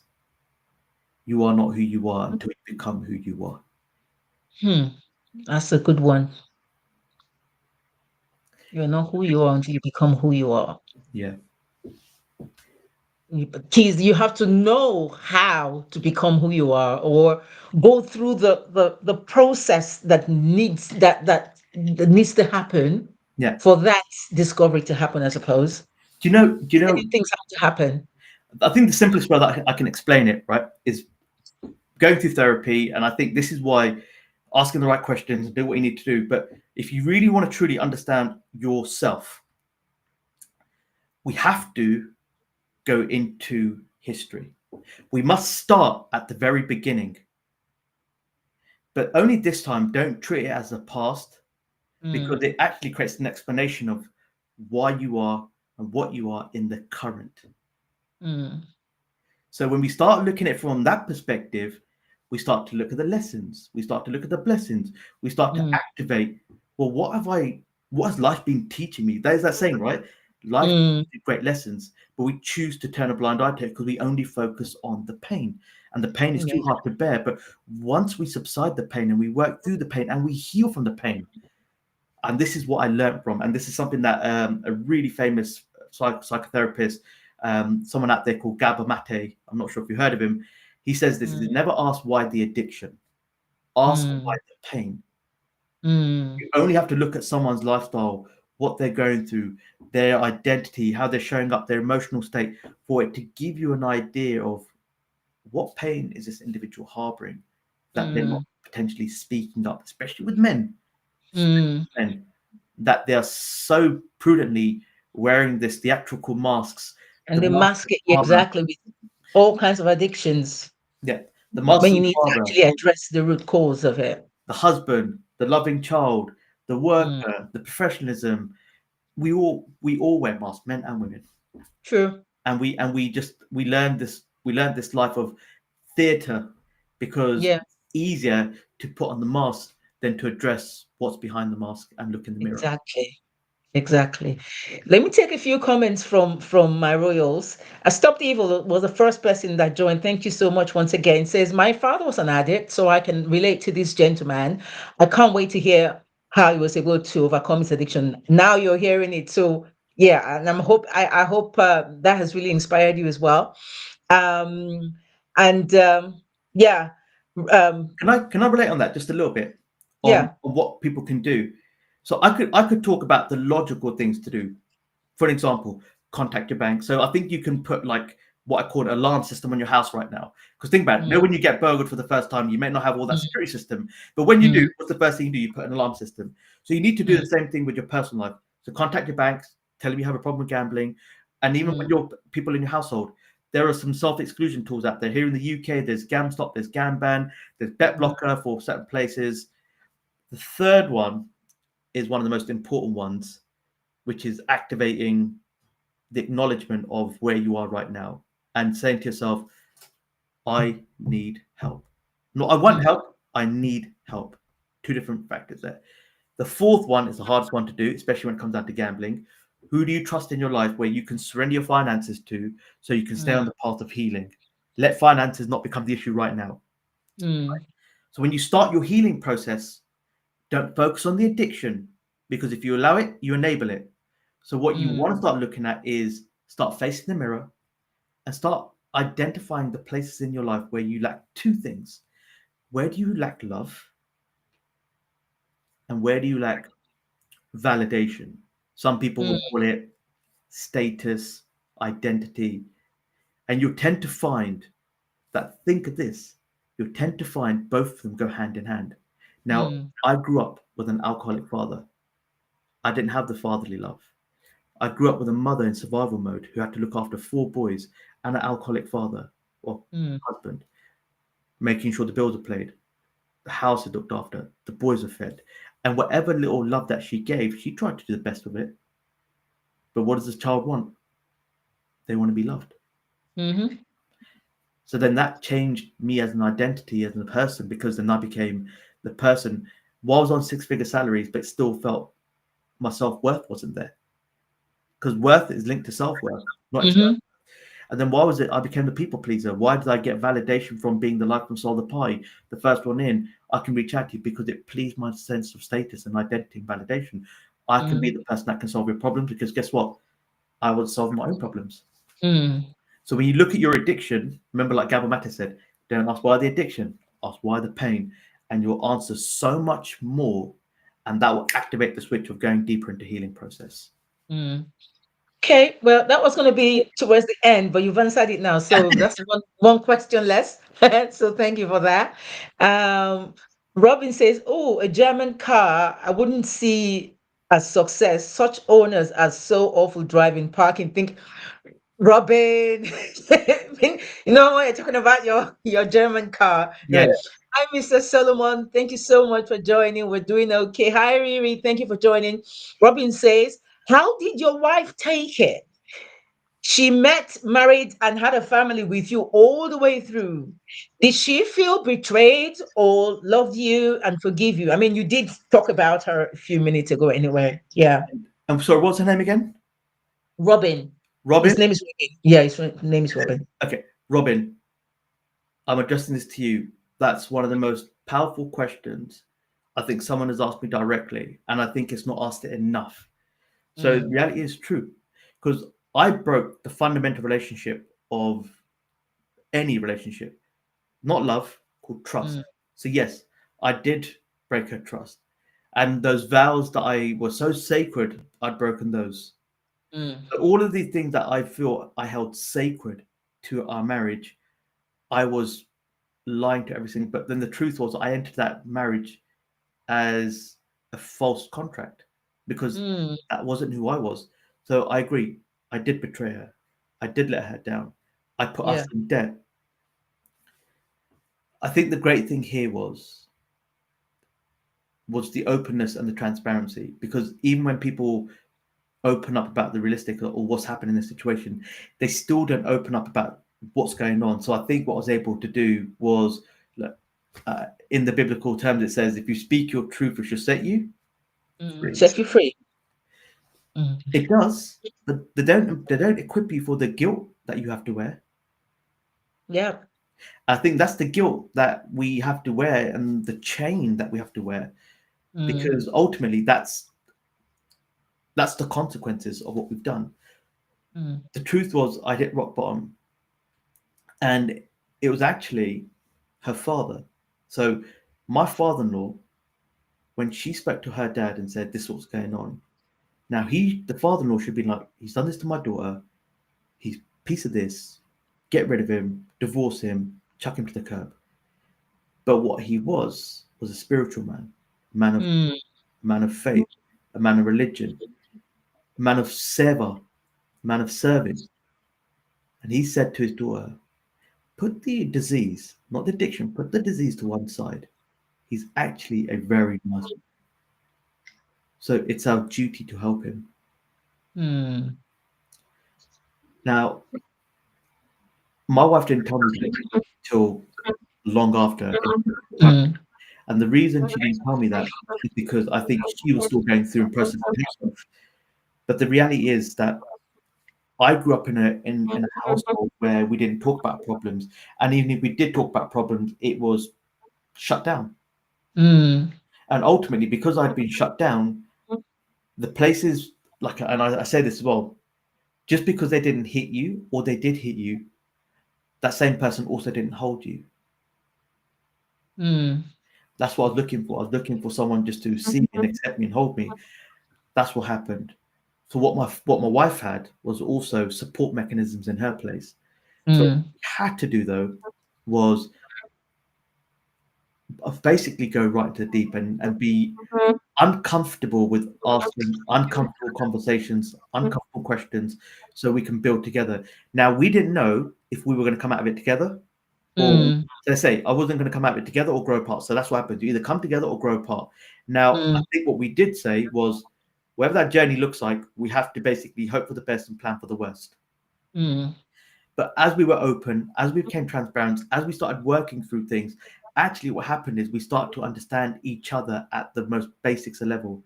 you are not who you are until you become who you are. Hmm. That's a good one. You're not who you are until you become who you are. Yeah. Keys, you have to know how to become who you are, or go through the process that needs to happen Yeah. for that discovery to happen, I suppose. Do you know, Many things have to happen. I think the simplest way that I can explain it, right, is going through therapy. And I think this is why asking the right questions, do what you need to do. But if you really want to truly understand yourself, we have to go into history. We must start at the very beginning, but only this time don't treat it as a past because Mm. it actually creates an explanation of why you are and what you are in the current. Mm. So when we start looking at it from that perspective, we start to look at the lessons, we start to look at the blessings, we start to Mm. activate. Well, what has life been teaching me? There's that saying, right? Life Mm. teaches great lessons, but we choose to turn a blind eye to it because we only focus on the pain. And the pain is Yeah. too hard to bear. But once we subside the pain and we work through the pain and we heal from the pain, and this is what I learned from, and this is something that a really famous psychotherapist, someone out there called Gabor Mate, I'm not sure if you heard of him, he says this: is Mm. never ask why the addiction, ask why Mm. the pain. Mm. You only have to look at someone's lifestyle, what they're going through, their identity, how they're showing up, their emotional state, for it to give you an idea of what pain is this individual harboring that they're not Mm. potentially speaking up, especially with men. Mm. Men, that they are so prudently wearing this theatrical masks, And the they mask mask of it father, exactly with all kinds of addictions yeah, the mask when of you need to father, actually address the root cause of it. the husband, the loving child, the Mm. worker, the professionalism. We all wear masks, men and women, True. and we learned this life of theater because Yeah. it's easier to put on the mask than to address what's behind the mask and look in the mirror. Exactly. Exactly. Let me take a few comments from my royals. Stop the Evil was the first person that joined. Thank you so much once again. Says my father was an addict, so I can relate to this gentleman. I can't wait to hear how he was able to overcome his addiction. Now you're hearing it, so yeah, and I hope that has really inspired you as well. Um, and yeah, um, Can I relate on that just a little bit on, yeah. on what people can do? So I could talk about the logical things to do. For an example, contact your bank. So I think you can put like what I call an alarm system on your house right now. Because think about it, Mm. when you get burgled for the first time, you may not have all that security system. But when you do, Mm. what's the first thing you do? You put an alarm system. So you need to do Mm. the same thing with your personal life. So contact your banks, tell them you have a problem with gambling, and even with Mm. your people in your household. there are some self-exclusion tools out there. Here in the UK, there's GamStop, there's GamBan, there's Bet Blocker for certain places. The third one is one of the most important ones, which is activating the acknowledgement of where you are right now and saying to yourself, I need help. Not I want help, I need help. Two different factors there. The fourth one is the hardest one to do, especially when it comes down to gambling. Who do you trust in your life where you can surrender your finances to so you can stay on the path of healing? Let finances not become the issue right now. So when you start your healing process, don't focus on the addiction, because if you allow it, you enable it. So what you want to start looking at is start facing the mirror and start identifying the places in your life where you lack two things. Where do you lack love? And where do you lack validation? Some people will call it status, identity. And you tend to find that, think of this, you tend to find both of them go hand in hand. Now, I grew up with an alcoholic father. I didn't have the fatherly love. I grew up with a mother in survival mode who had to look after 4 boys and an alcoholic father or husband, making sure the bills are paid, the house is looked after, the boys are fed. And whatever little love that she gave, she tried to do the best of it. But what does this child want? They want to be loved. So then that changed me as an identity, as a person, because then I became the person. While I was on 6-figure salaries, but still felt my self-worth wasn't there. Because worth is linked to self-worth, not external. And then why was it I became the people pleaser? Why did I get validation from being the life and soul of the pie, the first one in? I can reach out to you because it pleased my sense of status and identity and validation. I can be the person that can solve your problems, because guess what? I will solve my own problems. So when you look at your addiction, remember, like Gabor Mate said, don't ask why the addiction, ask why the pain, and you'll answer so much more, and that will activate the switch of going deeper into healing process. Okay, well, that was going to be towards the end, but you've answered it now. So that's one question less. So thank you for that. Robin says, oh, a German car, I wouldn't see as success. Such owners are so awful driving, parking. Think, Robin, you know what you're talking about your German car. Yeah. Right. Hi, Mr. Solomon. Thank you so much for joining. We're doing okay. Hi, Riri. Thank you for joining. Robin says, how did your wife take it? She met, married, and had a family with you all the way through. Did she feel betrayed or loved you and forgive you? I mean, you did talk about her a few minutes ago anyway. Yeah. I'm sorry, what's her name again? Robin. Robin? His name is Robin. Yeah, his name is Robin. Okay, Robin, I'm addressing this to you. That's one of the most powerful questions I think someone has asked me directly, and I think it's not asked it enough. So the reality is true, because I broke the fundamental relationship of any relationship, not love, called trust. So yes, I did break her trust, and those vows that I were so sacred, I'd broken those. All of these things that I feel I held sacred to our marriage, I was lying to everything. But then the truth was, I entered that marriage as a false contract, because that wasn't who I was. So I agree. I did betray her. I did let her down. I put us in debt. I think the great thing here was the openness and the transparency, because even when people open up about the realistic or what's happening in the situation, they still don't open up about what's going on. So I think what I was able to do was, in the biblical terms, it says, if you speak your truth, it shall set you free. Set you free. It does, but they don't equip you for the guilt that you have to wear. Yeah. I think that's the guilt that we have to wear, and the chain that we have to wear, because ultimately that's the consequences of what we've done. The truth was, I hit rock bottom, and it was actually her father. So my father-in-law, when she spoke to her dad and said, this is what's going on, now the father-in-law should be like, he's done this to my daughter, he's a piece of this, get rid of him, divorce him, chuck him to the curb. But what he was a spiritual man, a man of faith, a man of religion, a man of seva, a man of serving. And he said to his daughter, put the disease, not the addiction, put the disease to one side. He's actually a very nice man. So it's our duty to help him. Mm. Now, my wife didn't tell me that till long after. Mm. And the reason she didn't tell me that is because I think she was still going through a process herself. But the reality is that I grew up in a household where we didn't talk about problems, and even if we did talk about problems, it was shut down. Mm. And ultimately, because I'd been shut down, the places like, and I say this as well, just because they didn't hit you or they did hit you, that same person also didn't hold you. Mm. That's what I was looking for. I was looking for someone just to see me and accept me and hold me. That's what happened. So what my wife had was also support mechanisms in her place. So what Mm. we had to do though was basically go right into the deep and be uncomfortable with asking uncomfortable conversations, uncomfortable questions, so we can build together. Now we didn't know if we were going to come out of it together, or Mm. let's say I wasn't going to come out of it together or grow apart. So that's what happened. You either come together or grow apart. Now I Mm. think what we did say was, whatever that journey looks like, we have to basically hope for the best and plan for the worst. Mm. But as we were open, as we became transparent, as we started working through things, actually what happened is we started to understand each other at the most basics level.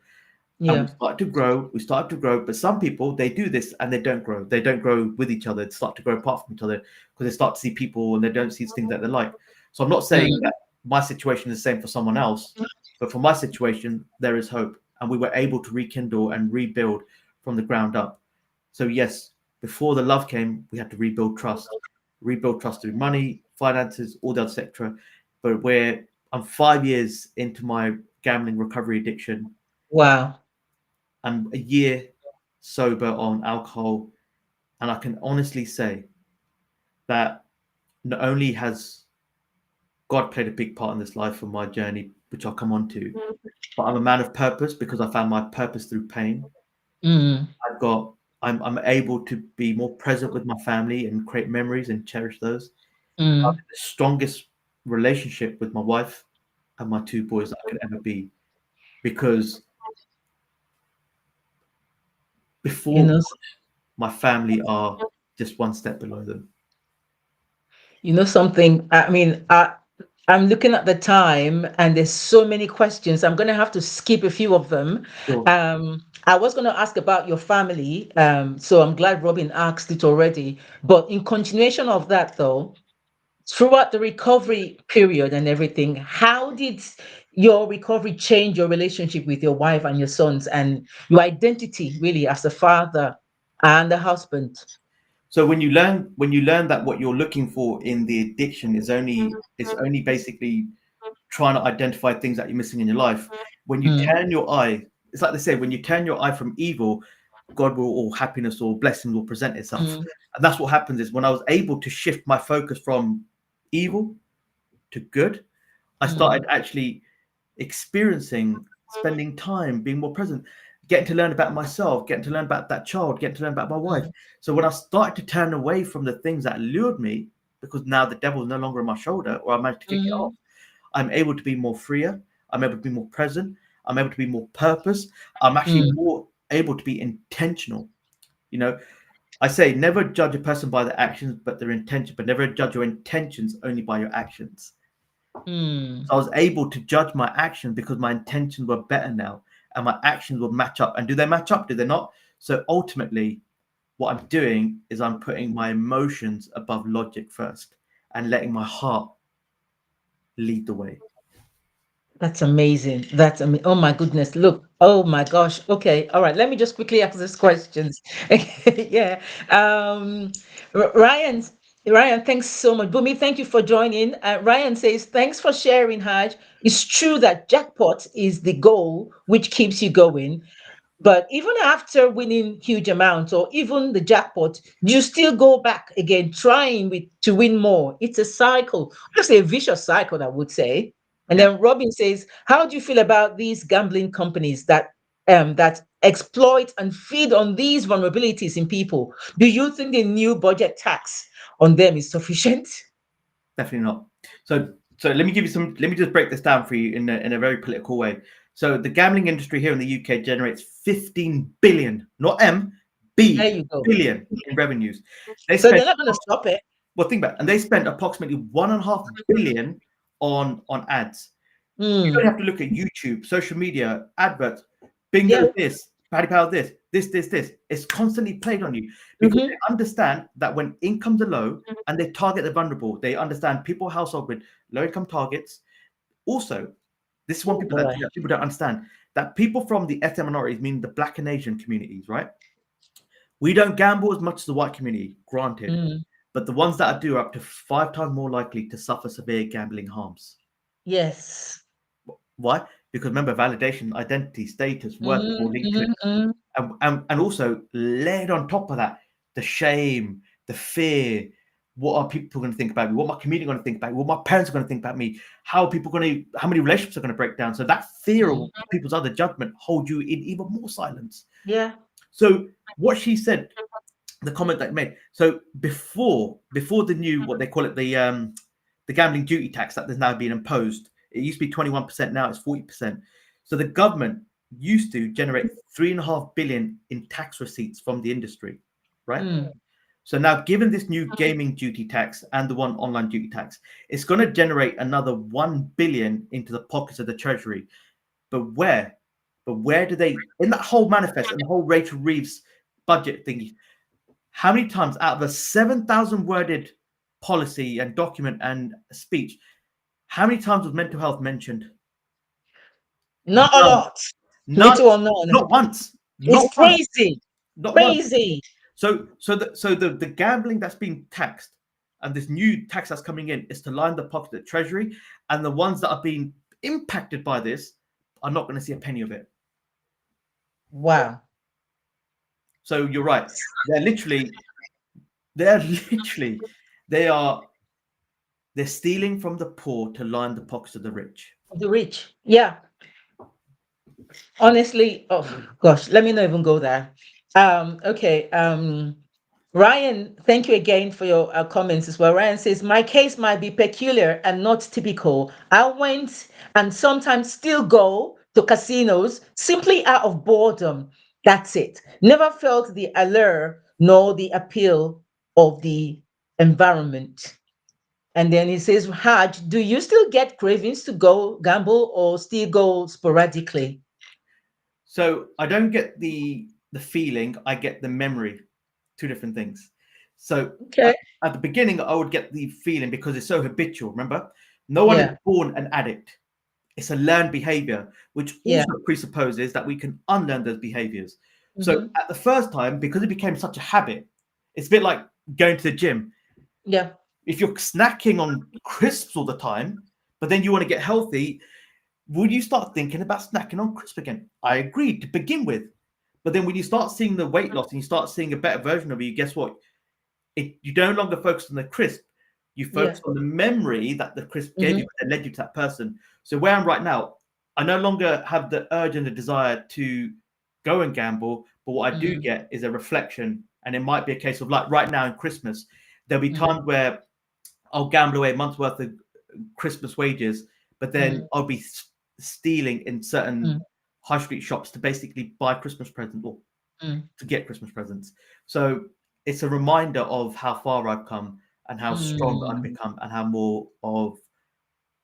And Yeah. we started to grow. But some people, they do this and they don't grow. They don't grow with each other. They start to grow apart from each other because they start to see people and they don't see things that they like. So I'm not saying Mm. that my situation is the same for someone else, but for my situation, there is hope. And we were able to rekindle and rebuild from the ground up. So yes, before the love came, we had to rebuild trust through money, finances, all that, etc. But where I'm 5 years into my gambling recovery addiction, Wow. I'm a year sober on alcohol, and I can honestly say that not only has God played a big part in this life for my journey, which I'll come on to, but I'm a man of purpose because I found my purpose through pain. Mm. I've got I'm able to be more present with my family and create memories and cherish those. I'm Mm. in the strongest relationship with my wife and my two boys that I could ever be, because You before know, my family are just one step below them. something. I mean, I'm looking at the time, and there's so many questions. I'm gonna have to skip a few of them. Sure. I was gonna ask about your family. So I'm glad Robin asked it already. But in continuation of that, though, throughout the recovery period and everything, how did your recovery change your relationship with your wife and your sons and your identity really as a father and a husband? So when you learn that what you're looking for in the addiction is only basically trying to identify things that you're missing in your life. When you Mm. turn your eye, it's like they say, when you turn your eye from evil, God will, or happiness or blessing will present itself. Mm. And that's what happens is when I was able to shift my focus from evil to good, I Mm. started actually experiencing, spending time, being more present, getting to learn about myself, getting to learn about that child, getting to learn about my wife. Mm. So when I started to turn away from the things that lured me, because now the devil's no longer on my shoulder, or I managed to kick it off, Mm. I'm able to be more freer. I'm able to be more present. I'm able to be more purpose. I'm actually Mm. more able to be intentional. You know, I say never judge a person by their actions, but their intention, but never judge your intentions only by your actions. Mm. So I was able to judge my actions because my intentions were better now and my actions will match up. And do they match up? Do they not? So ultimately, what I'm doing is I'm putting my emotions above logic first and letting my heart lead the way. That's amazing. That's amazing. Oh my goodness. Look. Oh my gosh. Okay. All right. Let me just quickly ask these questions. Yeah. Ryan. Ryan, thanks so much. Bumi, thank you for joining. Ryan says, thanks for sharing, Haj. It's true that jackpot is the goal which keeps you going. But even after winning huge amounts or even the jackpot, you still go back again trying to win more. It's a cycle, actually a vicious cycle, I would say. And Yeah. then Robin says, how do you feel about these gambling companies that that exploit and feed on these vulnerabilities in people. Do you think the new budget tax on them is sufficient? Definitely not. So let me give you some. Let me just break this down for you in a very political way. So the gambling industry here in the UK generates 15 billion, not There you go. billion in revenues. They So spent, they're not going to stop it. well, think about it, and they spent approximately 1.5 billion on ads. You don't Mm, have to look at YouTube, social media, adverts, bingo yeah. this, Paddy Power this. It's constantly played on you because Hmm. they understand that when incomes are low and they target the vulnerable, they understand people household with low income targets. Also, this is one Oh people boy. that people don't understand that people from the ethnic minorities, meaning the Black and Asian communities, right? We don't gamble as much as the white community, granted, Mm, but the ones that do are up to 5 times more likely to suffer severe gambling harms. yes. Why? Because remember, validation, identity, status, worth is all Mm, linked to it. mm, mm. And also layered on top of that, the shame, the fear. What are people going to think about me? What my community going to think about me? What my parents are going to think about me? How are people going to? How many relationships are going to break down? So that fear of people's other judgment hold you in even more silence. Yeah. So what she said, the comment that I made. So before the new, what they call it, the gambling duty tax that has now been imposed. It used to be 21%. Now it's 40%. So the government used to generate 3.5 billion in tax receipts from the industry, right? Mm. So now, given this new gaming duty tax and the one online duty tax, it's going to generate another 1 billion into the pockets of the treasury. But where? But where do they, in that whole manifest and the whole Rachel Reeves budget thingy, how many times out of a 7,000 worded policy and document and speech, how many times was mental health mentioned? Not a None. lot. None. Little or none. Not once. Not It's once. crazy. Not once. Crazy. So the gambling that's being taxed and this new tax that's coming in is to line the pocket of the treasury, and the ones that are being impacted by this are not going to see a penny of it. Wow. So you're right. They're literally, they are they're stealing from the poor to line the pockets of the rich. The rich. Yeah. Honestly, oh gosh, let me not even go there. Okay. Ryan, thank you again for your comments as well. Ryan says, my case might be peculiar and not typical. I went and sometimes still go to casinos simply out of boredom. That's it. Never felt the allure nor the appeal of the environment. And then he says, Haj, do you still get cravings to go gamble or still go sporadically? So I don't get the feeling, I get the memory. Two different things. So Okay. at the beginning, I would get the feeling because it's so habitual. Remember, no one is Yeah. born an addict. It's a learned behavior, which Yeah. also presupposes that we can unlearn those behaviors. So Hmm. at the first time, because it became such a habit, it's a bit like going to the gym. Yeah. If you're snacking on crisps all the time, but then you want to get healthy, would you start thinking about snacking on crisp again? I agree to begin with. But then when you start seeing the weight loss and you start seeing a better version of you, guess what? You no longer focus on the crisp. You Yeah. focus on the memory that the crisp gave Hmm. you that led you to that person. So where I'm right now, I no longer have the urge and the desire to go and gamble. But what I do Hmm. get is a reflection. And it might be a case of like right now in Christmas, there'll be Hmm. times where I'll gamble away a month's worth of Christmas wages, but then I'll be stealing in certain Mm, high street shops to basically buy Christmas presents or mm, to get Christmas presents. So it's a reminder of how far I've come and how strong I've mm. become and how more of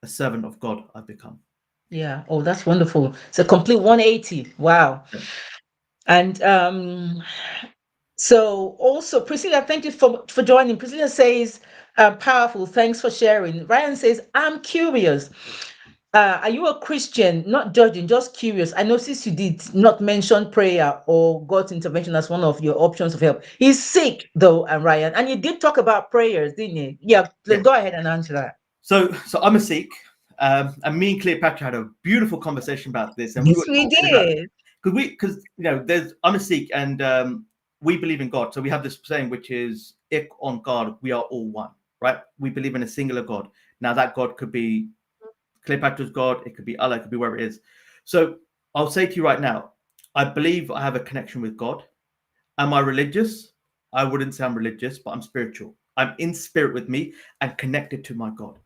a servant of God I've become. Yeah. Oh, that's wonderful. It's a complete 180. Wow. Yeah. And so also Priscilla, thank you for joining. Priscilla says, powerful. Thanks for sharing. Ryan says, I'm curious. Are you a Christian? Not judging, just curious. I noticed you did not mention prayer or God's intervention as one of your options of help. He's sick though, and Ryan, and you did talk about prayers, didn't you? Yeah, Yeah. go ahead and answer that. So I'm a Sikh, and me and Cleopatra had a beautiful conversation about this, and we Yes, were we talking about did. because there's I'm a Sikh, and we believe in God. So we have this saying, which is "Ik on God, we are all one." Right? We believe in a singular God. Now that God could be Cleopatra's God, it could be Allah, it could be wherever it is. So I'll say to you right now, I believe I have a connection with God. Am I religious? I wouldn't say I'm religious, but I'm spiritual. I'm in spirit with me and connected to my God.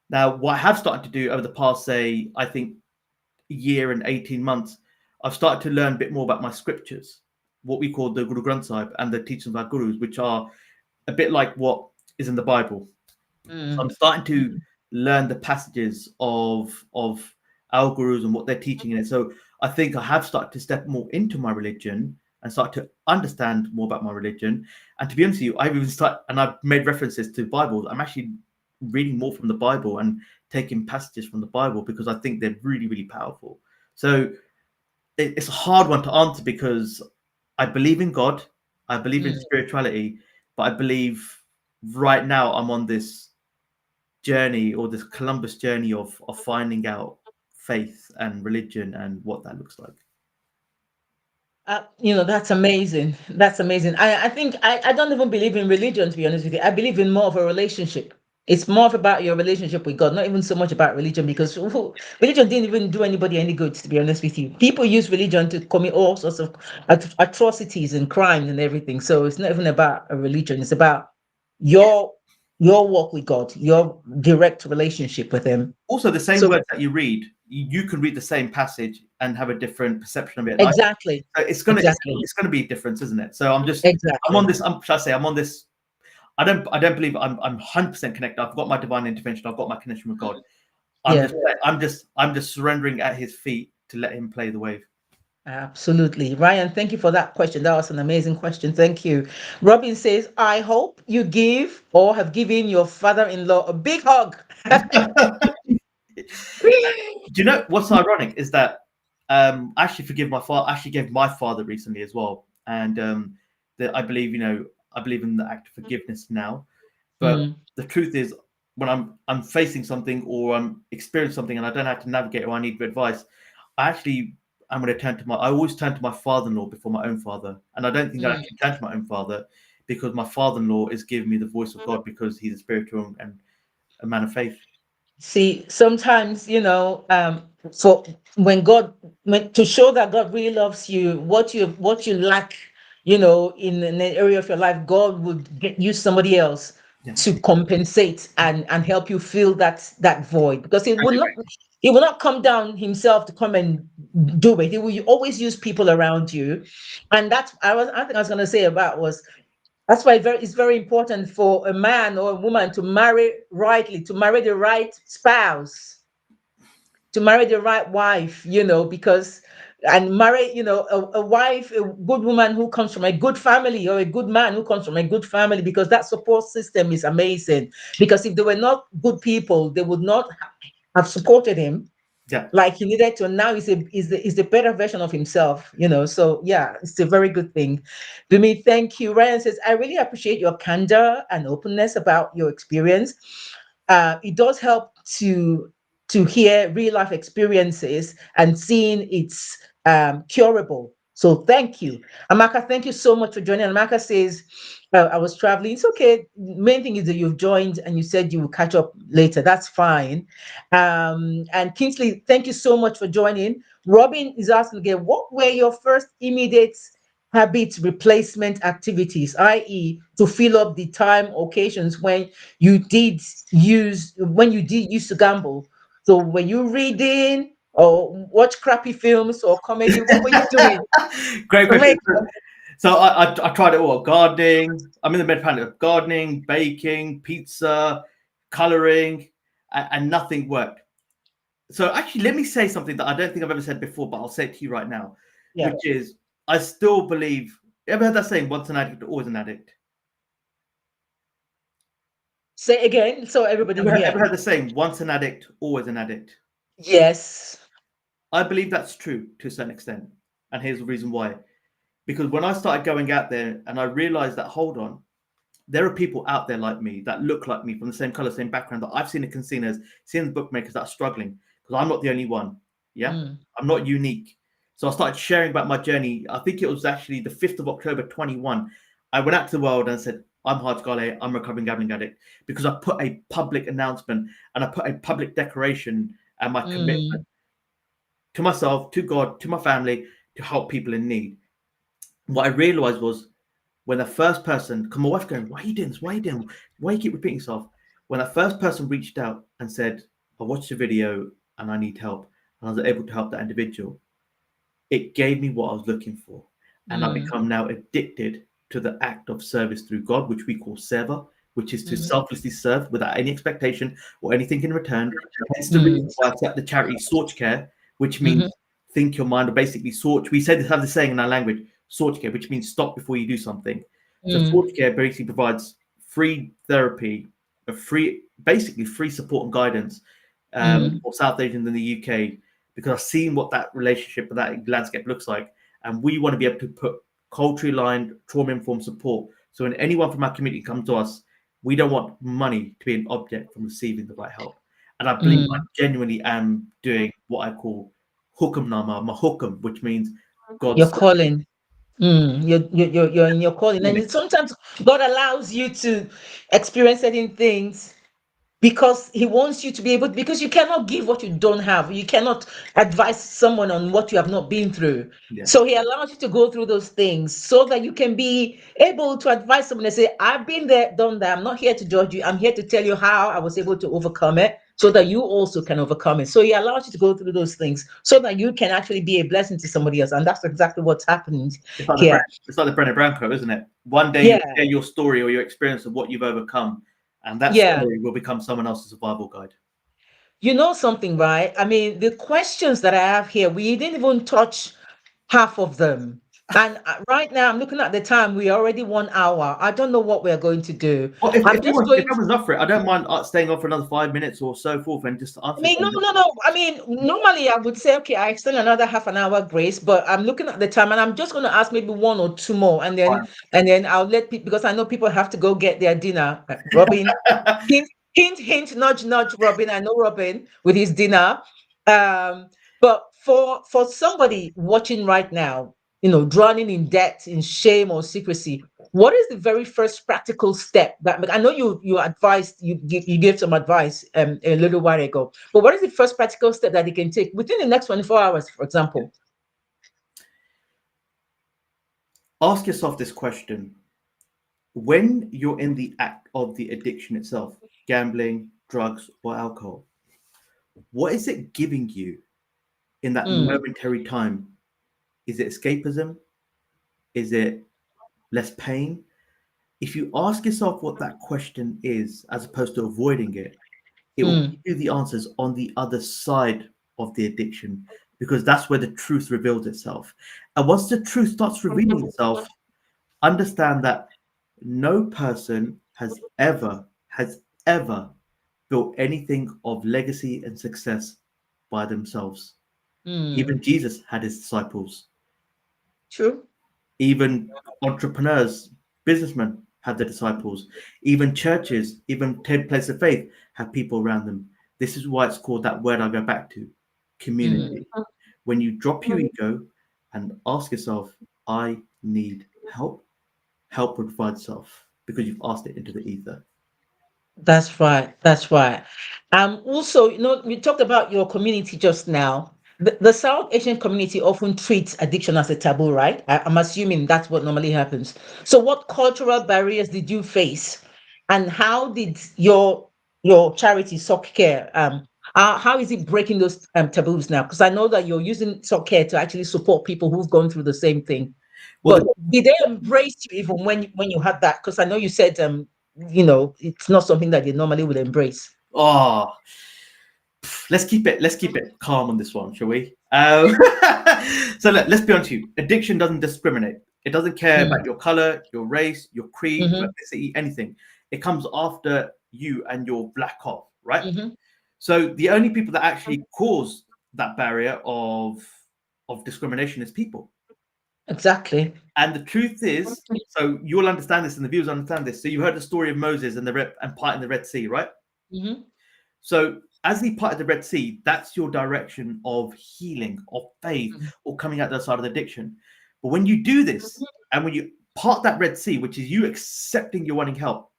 Now, what I have started to do over the past, say, I think, year and 18 months, I've started to learn a bit more about my scriptures, what we call the Guru Granth Sahib and the teachings of our gurus, which are a bit like what is in the Bible. So I'm starting to learn the passages of our gurus and what they're teaching in it. So I think I have started to step more into my religion and start to understand more about my religion. And to be honest with you, I've made references to Bibles. I'm actually reading more from the Bible and taking passages from the Bible because I think they're really, really powerful. So it's a hard one to answer because I believe in God, I believe in spirituality, but I believe right now I'm on this journey or this Columbus journey of finding out faith and religion and what that looks like. That's amazing. That's amazing. I think I don't even believe in religion, to be honest with you. I believe in more of a relationship. It's more of about your relationship with God, not even so much about religion, because religion didn't even do anybody any good, to be honest with you. People use religion to commit all sorts of atrocities and crimes and everything. So it's not even about a religion. It's about your your walk with God, your direct relationship with Him. Also, the same So words that you read, you can read the same passage and have a different perception of it. exactly, So exactly, it's gonna be a difference, isn't it? So I'm exactly. on this. Shall I say I'm on this. I don't believe I'm 100% connected. I've got my divine intervention. I've got my connection with God. Yeah. I'm just surrendering at His feet to let Him play the wave. Absolutely. Ryan, thank you for that question. That was an amazing question. Thank you. Robin says, I hope you give or have given your father-in-law a big hug. Do you know what's ironic is that I actually forgive my father. Actually, gave my father recently as well, and that I believe I believe in the act of forgiveness now. But Mm, the truth is, when I'm facing something or I'm experiencing something and I don't have to navigate or I need advice, I'm going to turn to I always turn to my father-in-law before my own father, and I don't think I mm. actually turn to my own father because my father-in-law is giving me the voice of God because he's a spiritual and a man of faith. See, sometimes, for when to show that God really loves you, what you lack, in an area of your life, God would use somebody else Yeah, to compensate and help you fill that void, because he will not come down himself to come and do it. He will always use people around you. And I think I was going to say about was that's why it's very important for a man or a woman to marry rightly, to marry the right spouse, to marry the right wife, because and marry, a wife, a good woman who comes from a good family, or a good man who comes from a good family, because that support system is amazing. Because if they were not good people, they would not have supported him yeah. like he needed to. Now is the better version of himself. So yeah, it's a very good thing. Bumi, thank you. Ryan says, I really appreciate your candor and openness about your experience. It does help to hear real life experiences and seeing it's curable. So thank you. Amaka, thank you so much for joining. Amaka says, I was traveling. It's okay. Main thing is that you've joined and you said you will catch up later. That's fine. And Kingsley, thank you so much for joining. Robin is asking again, what were your first immediate habit replacement activities, i.e., to fill up the time occasions when you did used to gamble? So were you reading or watch crappy films or comedy? What were you doing Great to question. make So I tried it all: gardening. I'm in the mid of gardening, baking, pizza, coloring, and nothing worked. So actually, let me say something that I don't think I've ever said before, but I'll say it to you right now, yeah. which is I still believe. You ever heard that saying? Once an addict, always an addict. Say again so everybody will Ever hear. heard the saying? Once an addict, always an addict. Yes. I believe that's true to a certain extent, and here's the reason why. Because when I started going out there and I realized that, hold on, there are people out there like me that look like me from the same color, same background that I've seen in casinos, seen the bookmakers that are struggling, because I'm not the only one. Yeah, Mm, I'm not unique. So I started sharing about my journey. I think it was actually the 5th of October, 21. I went out to the world and said, I'm Harj Gahley, I'm a recovering gambling addict, because I put a public announcement and I put a public declaration and my mm, commitment to myself, to God, to my family, to help people in need. What I realized was when the first person, because my wife going, why are you doing this? Why are you doing? Why you keep repeating yourself? When that first person reached out and said, I watched the video and I need help, and I was able to help that individual, it gave me what I was looking for. And I become now addicted to the act of service through God, which we call seva, which is to selflessly serve without any expectation or anything in return. Hence the reason why I set the charity Soch Care, which means think your mind, or basically Soch. We said have the saying in our language, Soch Care, which means stop before you do something. So Soch Care basically provides free therapy, basically free support and guidance for South Asians in the UK, because I've seen what that relationship and that landscape looks like. And we want to be able to put culturally aligned, trauma-informed support. So when anyone from our community comes to us, we don't want money to be an object from receiving the right help. And I believe I genuinely am doing what I call hukumnama, my hukum, which means God's You're calling. You're in your calling. Yeah. And sometimes God allows you to experience certain things because he wants you to be able, because you cannot give what you don't have. You cannot advise someone on what you have not been through. Yeah. So he allows you to go through those things so that you can be able to advise someone and say, I've been there, done that. I'm not here to judge you. I'm here to tell you how I was able to overcome it so that you also can overcome it. So he allows you to go through those things so that you can actually be a blessing to somebody else. And that's exactly what's happening It's like here. it's like the Brenner Brown quote, isn't it? One day Yeah. you share your story or your experience of what you've overcome, and that Yeah. story will become someone else's survival guide. You know something, right? I mean, the questions that I have here, we didn't even touch half of them. And right now, I'm looking at the time, we're already 1 hour. I don't know what we're going to do. Well, I'm if just going to, everyone's up for it, I don't mind staying on for another 5 minutes or so forth and just I answer mean, some. no. I mean, normally I would say, okay, I extend another half an hour grace, but I'm looking at the time and I'm just going to ask maybe one or two more. And then I'll let people, because I know people have to go get their dinner. Robin, hint, hint, hint, nudge, nudge, Robin. I know Robin with his dinner. But for somebody watching right now, drowning in debt, in shame or secrecy, what is the very first practical step that I know you advised, you gave some advice a little while ago, but what is the first practical step that they can take within the next 24 hours, for example? Ask yourself this question. When you're in the act of the addiction itself, gambling, drugs, or alcohol, what is it giving you in that momentary time? Is it escapism? Is it less pain? If you ask yourself what that question is, as opposed to avoiding it, it will give you the answers on the other side of the addiction, because that's where the truth reveals itself. And once the truth starts revealing itself, understand that no person has ever built anything of legacy and success by themselves. Even Jesus had his disciples. True. Even entrepreneurs, businessmen have their disciples. Even churches, even place of faith have people around them. This is why it's called, that word I go back to, community. When you drop your ego and ask yourself, I need help, help will provide itself, because you've asked it into the ether. That's right. That's right. Also, we talked about your community just now. The South Asian community often treats addiction as a taboo, right? I'm assuming that's what normally happens. So, what cultural barriers did you face, and how did your charity Soch Care how is it breaking those taboos now? Because I know that you're using Soch Care to actually support people who've gone through the same thing. Well, But did they embrace you even when you had that? Because I know you said it's not something that they normally would embrace. let's keep it calm on this one, shall we? So let's be honest with you. Addiction doesn't discriminate. It doesn't care about your color, your race, your creed, your ethnicity, anything. It comes after you and your black hole, right? So the only people that actually cause that barrier of discrimination is people. Exactly. And the truth is, so you'll understand this, and the viewers understand this. So you heard the story of Moses and parting the Red Sea, right? So as he parted the Red Sea, that's your direction of healing, of faith, or coming out the other side of the addiction. But when you do this, and when you part that Red Sea, which is you accepting you're wanting help,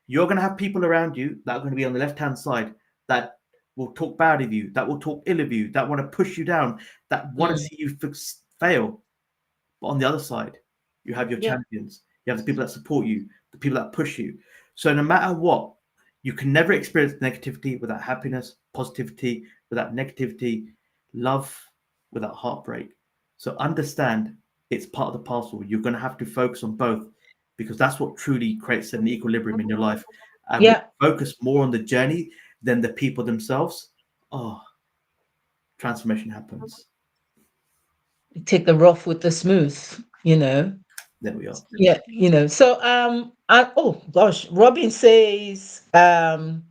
you're going to have people around you that are going to be on the left-hand side that will talk bad of you, that will talk ill of you, that want to push you down, that want to see you fail. But on the other side, you have your Yeah. champions, you have the people that support you, the people that push you. So no matter what, you can never experience negativity without happiness, positivity without negativity, love without heartbreak. So understand it's part of the parcel. You're going to have to focus on both because that's what truly creates an equilibrium in your life. And when Yeah. you focus more on the journey than the people themselves, oh, transformation happens. Take the rough with the smooth. There we are. Yeah. So oh gosh, Robin says, have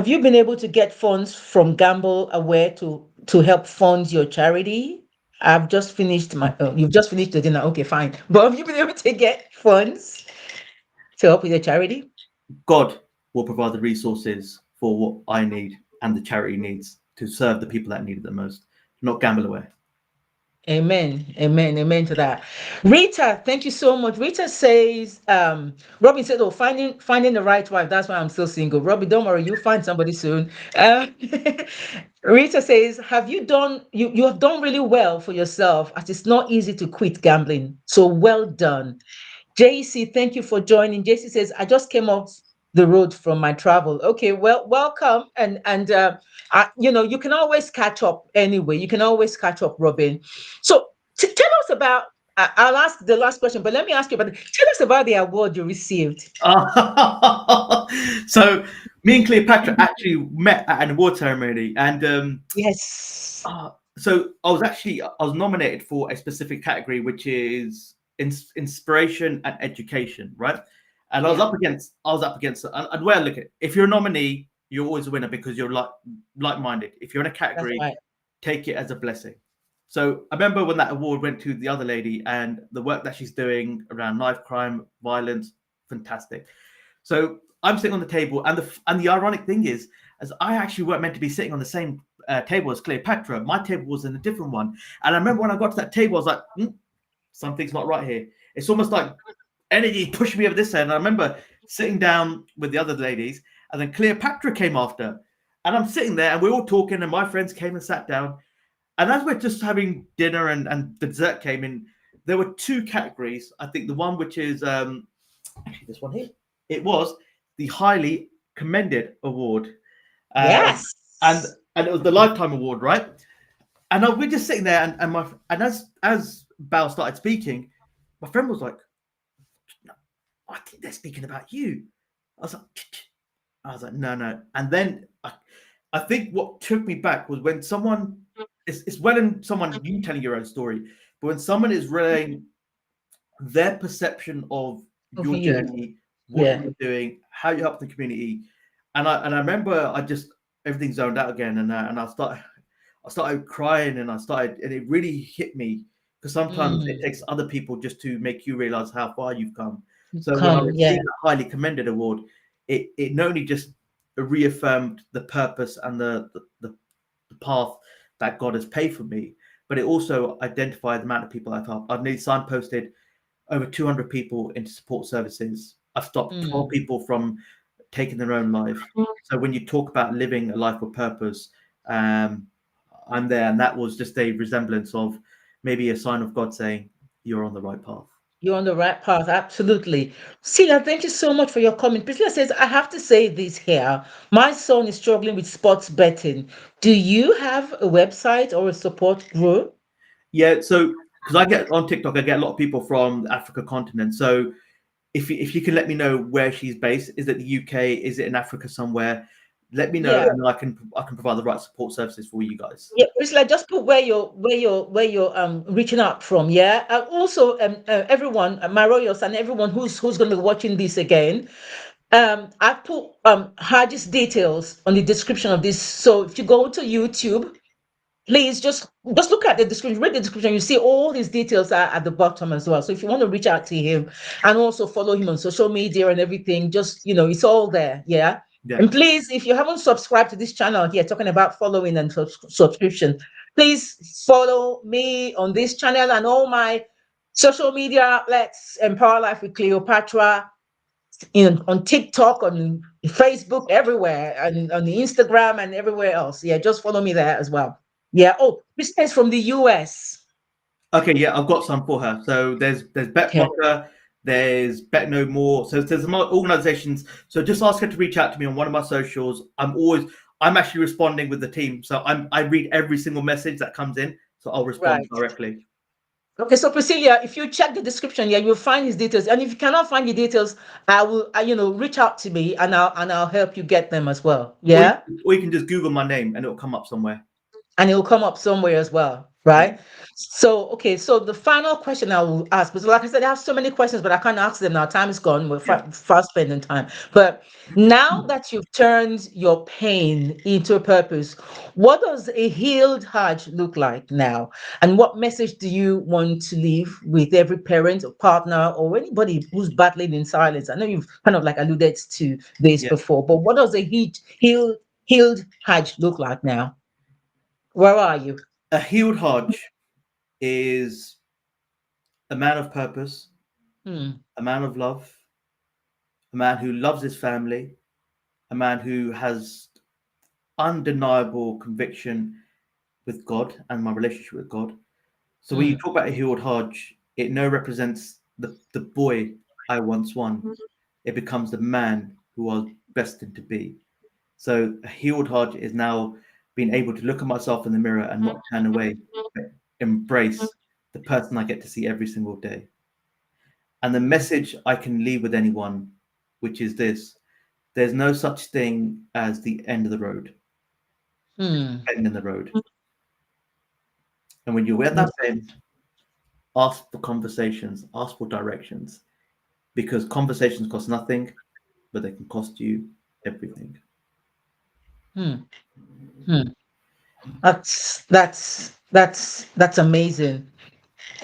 you been able to get funds from Gamble Aware to help fund your charity? I've just finished you've just finished the dinner. Okay, fine. But have you been able to get funds to help with your charity? God will provide the resources for what I need and the charity needs to serve the people that need it the most, not gamble away. Amen. Amen. Amen to that. Rita, thank you so much. Rita says, Robin said, oh, finding the right wife. That's why I'm still single. Robin, don't worry, you'll find somebody soon. Rita says, you have done really well for yourself as it's not easy to quit gambling. So well done. JC, thank you for joining. JC says, I just came off the road from my travel. Okay, well, welcome. You can always catch up anyway. You can always catch up, Robin. So tell us about, I'll ask the last question, but let me ask you tell us about the award you received. So me and Cleopatra actually met at an award ceremony, and Yes. so I was nominated for a specific category, which is inspiration and education, right? And Yeah. I was up against, and where I look at it, if you're a nominee, you're always a winner because you're like-minded. If you're in a That's category, right. take it as a blessing. So I remember when that award went to the other lady and the work that she's doing around knife crime, violence, fantastic. So I'm sitting on the table, and the ironic thing is, as I actually weren't meant to be sitting on the same table as Cleopatra. My table was in a different one, and I remember when I got to that table, I was like, something's not right here. It's almost like energy pushed me over this end. And I remember sitting down with the other ladies, and then Cleopatra came after, and I'm sitting there, and we're all talking, and my friends came and sat down, and as we're just having dinner and the dessert came in, there were two categories. I think the one which is actually this one here. It was the highly commended award, Yes. and it was the lifetime award, right? And we're just sitting there, and as Bal started speaking, my friend was like, "No, I think they're speaking about you." I was like, no. And then I think what took me back was when someone, it's well in someone you telling your own story, but when someone is relaying their perception of Of your you. journey, what Yeah. you're doing, how you help the community, and I remember I just everything zoned out again, and I started crying, and it really hit me because sometimes it takes other people just to make you realize how far you've come. So when I Come, yeah. received the highly commended award, it not only just reaffirmed the purpose and the path that God has paid for me, but it also identified the amount of people I've helped. I've nearly signposted over 200 people into support services. I've stopped 12 people from taking their own life. So when you talk about living a life with purpose, I'm there, and that was just a resemblance of maybe a sign of God saying you're on the right path. You're on the right path, absolutely. Celia, thank you so much for your comment. Priscilla says, I have to say this here. My son is struggling with sports betting. Do you have a website or a support group? Yeah, so because I get on TikTok, I get a lot of people from the Africa continent. So if you can let me know where she's based, is it the UK? Is it in Africa somewhere? Let me know, Yeah. and I can provide the right support services for you guys. Yeah, Priscilla, just put where you're reaching out from. Yeah. And also, everyone, my royals and everyone who's going to be watching this again. I've put Harj's details on the description of this. So if you go to YouTube, please just look at the description, read the description. You see all his details are at the bottom as well. So if you want to reach out to him and also follow him on social media and everything, just it's all there. Yeah. Yeah, And please, if you haven't subscribed to this channel here, talking about following and subscription, please follow me on this channel and all my social media outlets. Empower Life with Cleopatra, on TikTok, on Facebook, everywhere, and on the Instagram and everywhere else. Yeah, just follow me there as well. Yeah. Oh, Christina is from the US. Okay, yeah, I've got some for her. So there's Bet Okay. Blocker, there's Bet No More. So there's some organizations. So just ask her to reach out to me on one of my socials. I'm actually responding with the team. So I read every single message that comes in. So I'll respond Right. directly. Okay, so Priscilla, if you check the description, yeah, you'll find his details. And if you cannot find the details, I will, reach out to me and I'll help you get them as well. Or you, Yeah. or you can just Google my name and it'll come up somewhere. And it will come up somewhere as well, Yeah. right? So, okay, so the final question I will ask, because like I said, I have so many questions, but I can't ask them now. Time is gone. We're Yeah. fast spending time. But now that you've turned your pain into a purpose, what does a healed Hajj look like now? And what message do you want to leave with every parent or partner or anybody who's battling in silence? I know you've kind of like alluded to this Yeah. before, but what does a healed Hajj look like now? Where are you? A healed Hodge is a man of purpose, Hmm. a man of love, a man who loves his family, a man who has undeniable conviction with God and my relationship with God. So when you Hmm. talk about a healed Hodge, it no represents the boy I once won. It becomes the man who I was destined to be. So a healed Hodge is now being able to look at myself in the mirror and not turn away, but embrace the person I get to see every single day. And the message I can leave with anyone, which is this: there's no such thing as the end of the road, Hmm. end in the road. And when you're at Hmm. that bend, ask for conversations, ask for directions, because conversations cost nothing, but they can cost you everything. Hmm. Hmm. That's amazing.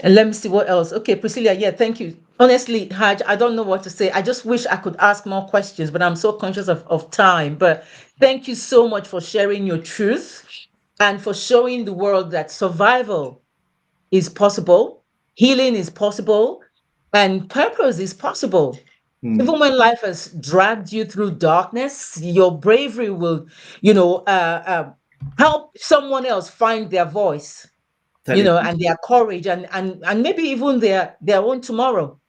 And let me see what else. Okay, Priscilla, yeah, thank you. Honestly, Haj, I don't know what to say. I just wish I could ask more questions, but I'm so conscious of time. But thank you so much for sharing your truth and for showing the world that survival is possible, healing is possible, and purpose is possible. Hmm. Even when life has dragged you through darkness, your bravery will, help someone else find their voice, Tell you. and their courage and maybe even their own tomorrow.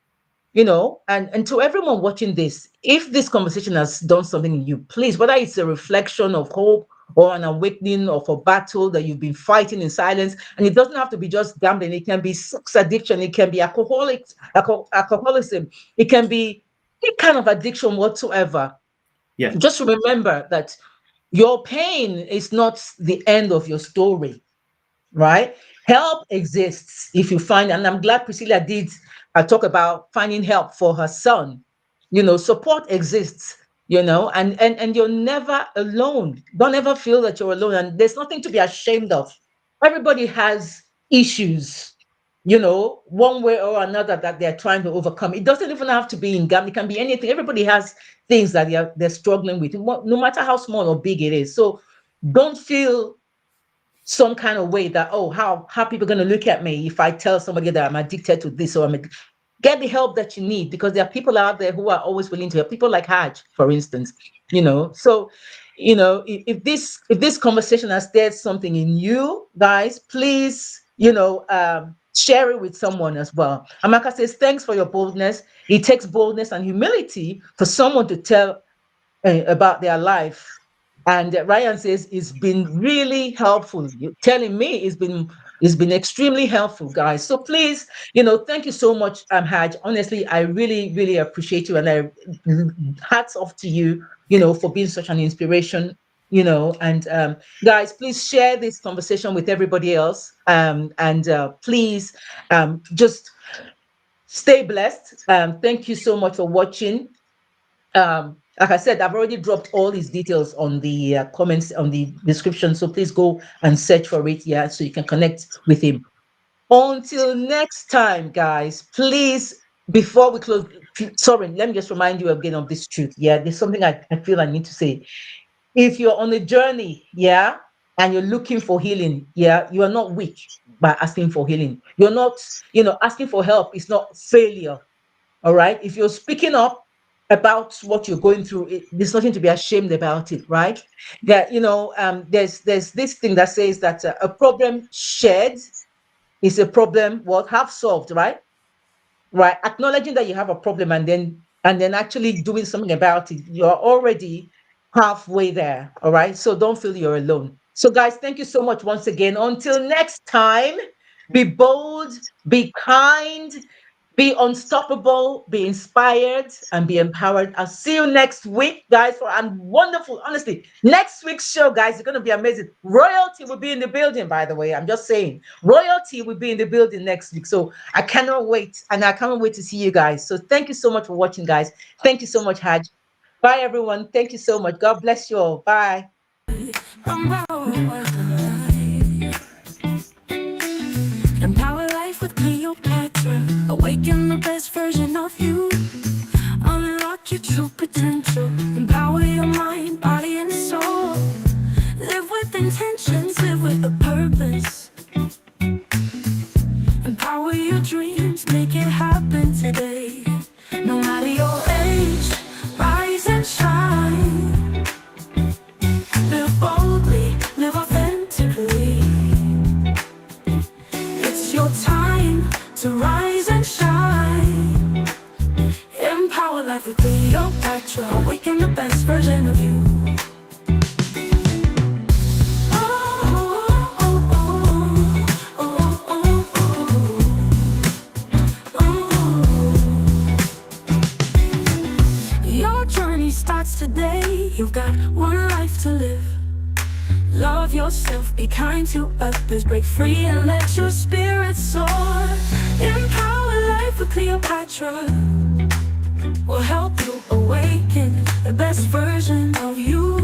And to everyone watching this, if this conversation has done something in you, please, whether it's a reflection of hope or an awakening of a battle that you've been fighting in silence, and it doesn't have to be just gambling, it can be sex addiction, it can be alcoholism, it can be any kind of addiction whatsoever. Yeah. Just remember that your pain is not the end of your story, right? Help exists if you find, and I'm glad Priscilla did talk about finding help for her son. Support exists, and you're never alone. Don't ever feel that you're alone, and there's nothing to be ashamed of. Everybody has issues, one way or another that they're trying to overcome. It doesn't even have to be in gambling, it can be anything. Everybody has things that they're struggling with, no matter how small or big it is. So don't feel some kind of way that, oh, how people going to look at me if I tell somebody that I'm addicted to this, or get the help that you need, because there are people out there who are always willing to help, people like Haj, for instance. So if this conversation has stirred something in you guys, please, share it with someone as well. Amaka says, thanks for your boldness. It takes boldness and humility for someone to tell about their life. And Ryan says it's been really helpful. You telling me it's been extremely helpful, guys. So please, thank you so much, Haj. Honestly, I really, really appreciate you, and hats off to you, for being such an inspiration. And guys, please share this conversation with everybody else. And please, just stay blessed. Thank you so much for watching. Like I said, I've already dropped all his details on the comments on the description. So please go and search for it, yeah, so you can connect with him. Until next time, guys, please, before we close, sorry, let me just remind you again of this truth. Yeah, there's something I feel I need to say. If you're on a journey, yeah, and you're looking for healing, yeah, you are not weak by asking for healing. You're not, asking for help is not failure. All right. If you're speaking up, about what you're going through. There's nothing to be ashamed about it, right? That there's this thing that says that a problem shared is a problem what half solved, right? Right, acknowledging that you have a problem and then actually doing something about it, you're already halfway there. All right, so don't feel you're alone. So guys, thank you so much once again. Until next time, be bold, be kind, be unstoppable, be inspired, and be empowered. I'll see you next week, guys, for a wonderful, honestly, next week's show, guys, is going to be amazing. Royalty will be in the building, by the way. I'm just saying. Royalty will be in the building next week. So I cannot wait. And I can't wait to see you guys. So thank you so much for watching, guys. Thank you so much, Haj. Bye, everyone. Thank you so much. God bless you all. Bye. Empower life with Cleopatra. Awaken the best version of you. Unlock your true potential. Empower your mind, body, and soul. Live with intentions, live with a purpose. Empower your dreams, make it happen today. No matter your age, rise and shine. Live boldly, live authentically. It's your time to rise and shine. Empower life with Cleopatra. Awaken the best version of you. Your journey starts today. You've got one life to live. Love yourself, be kind to others, break free and let your spirit soar. Empower life with Cleopatra will help you awaken the best version of you.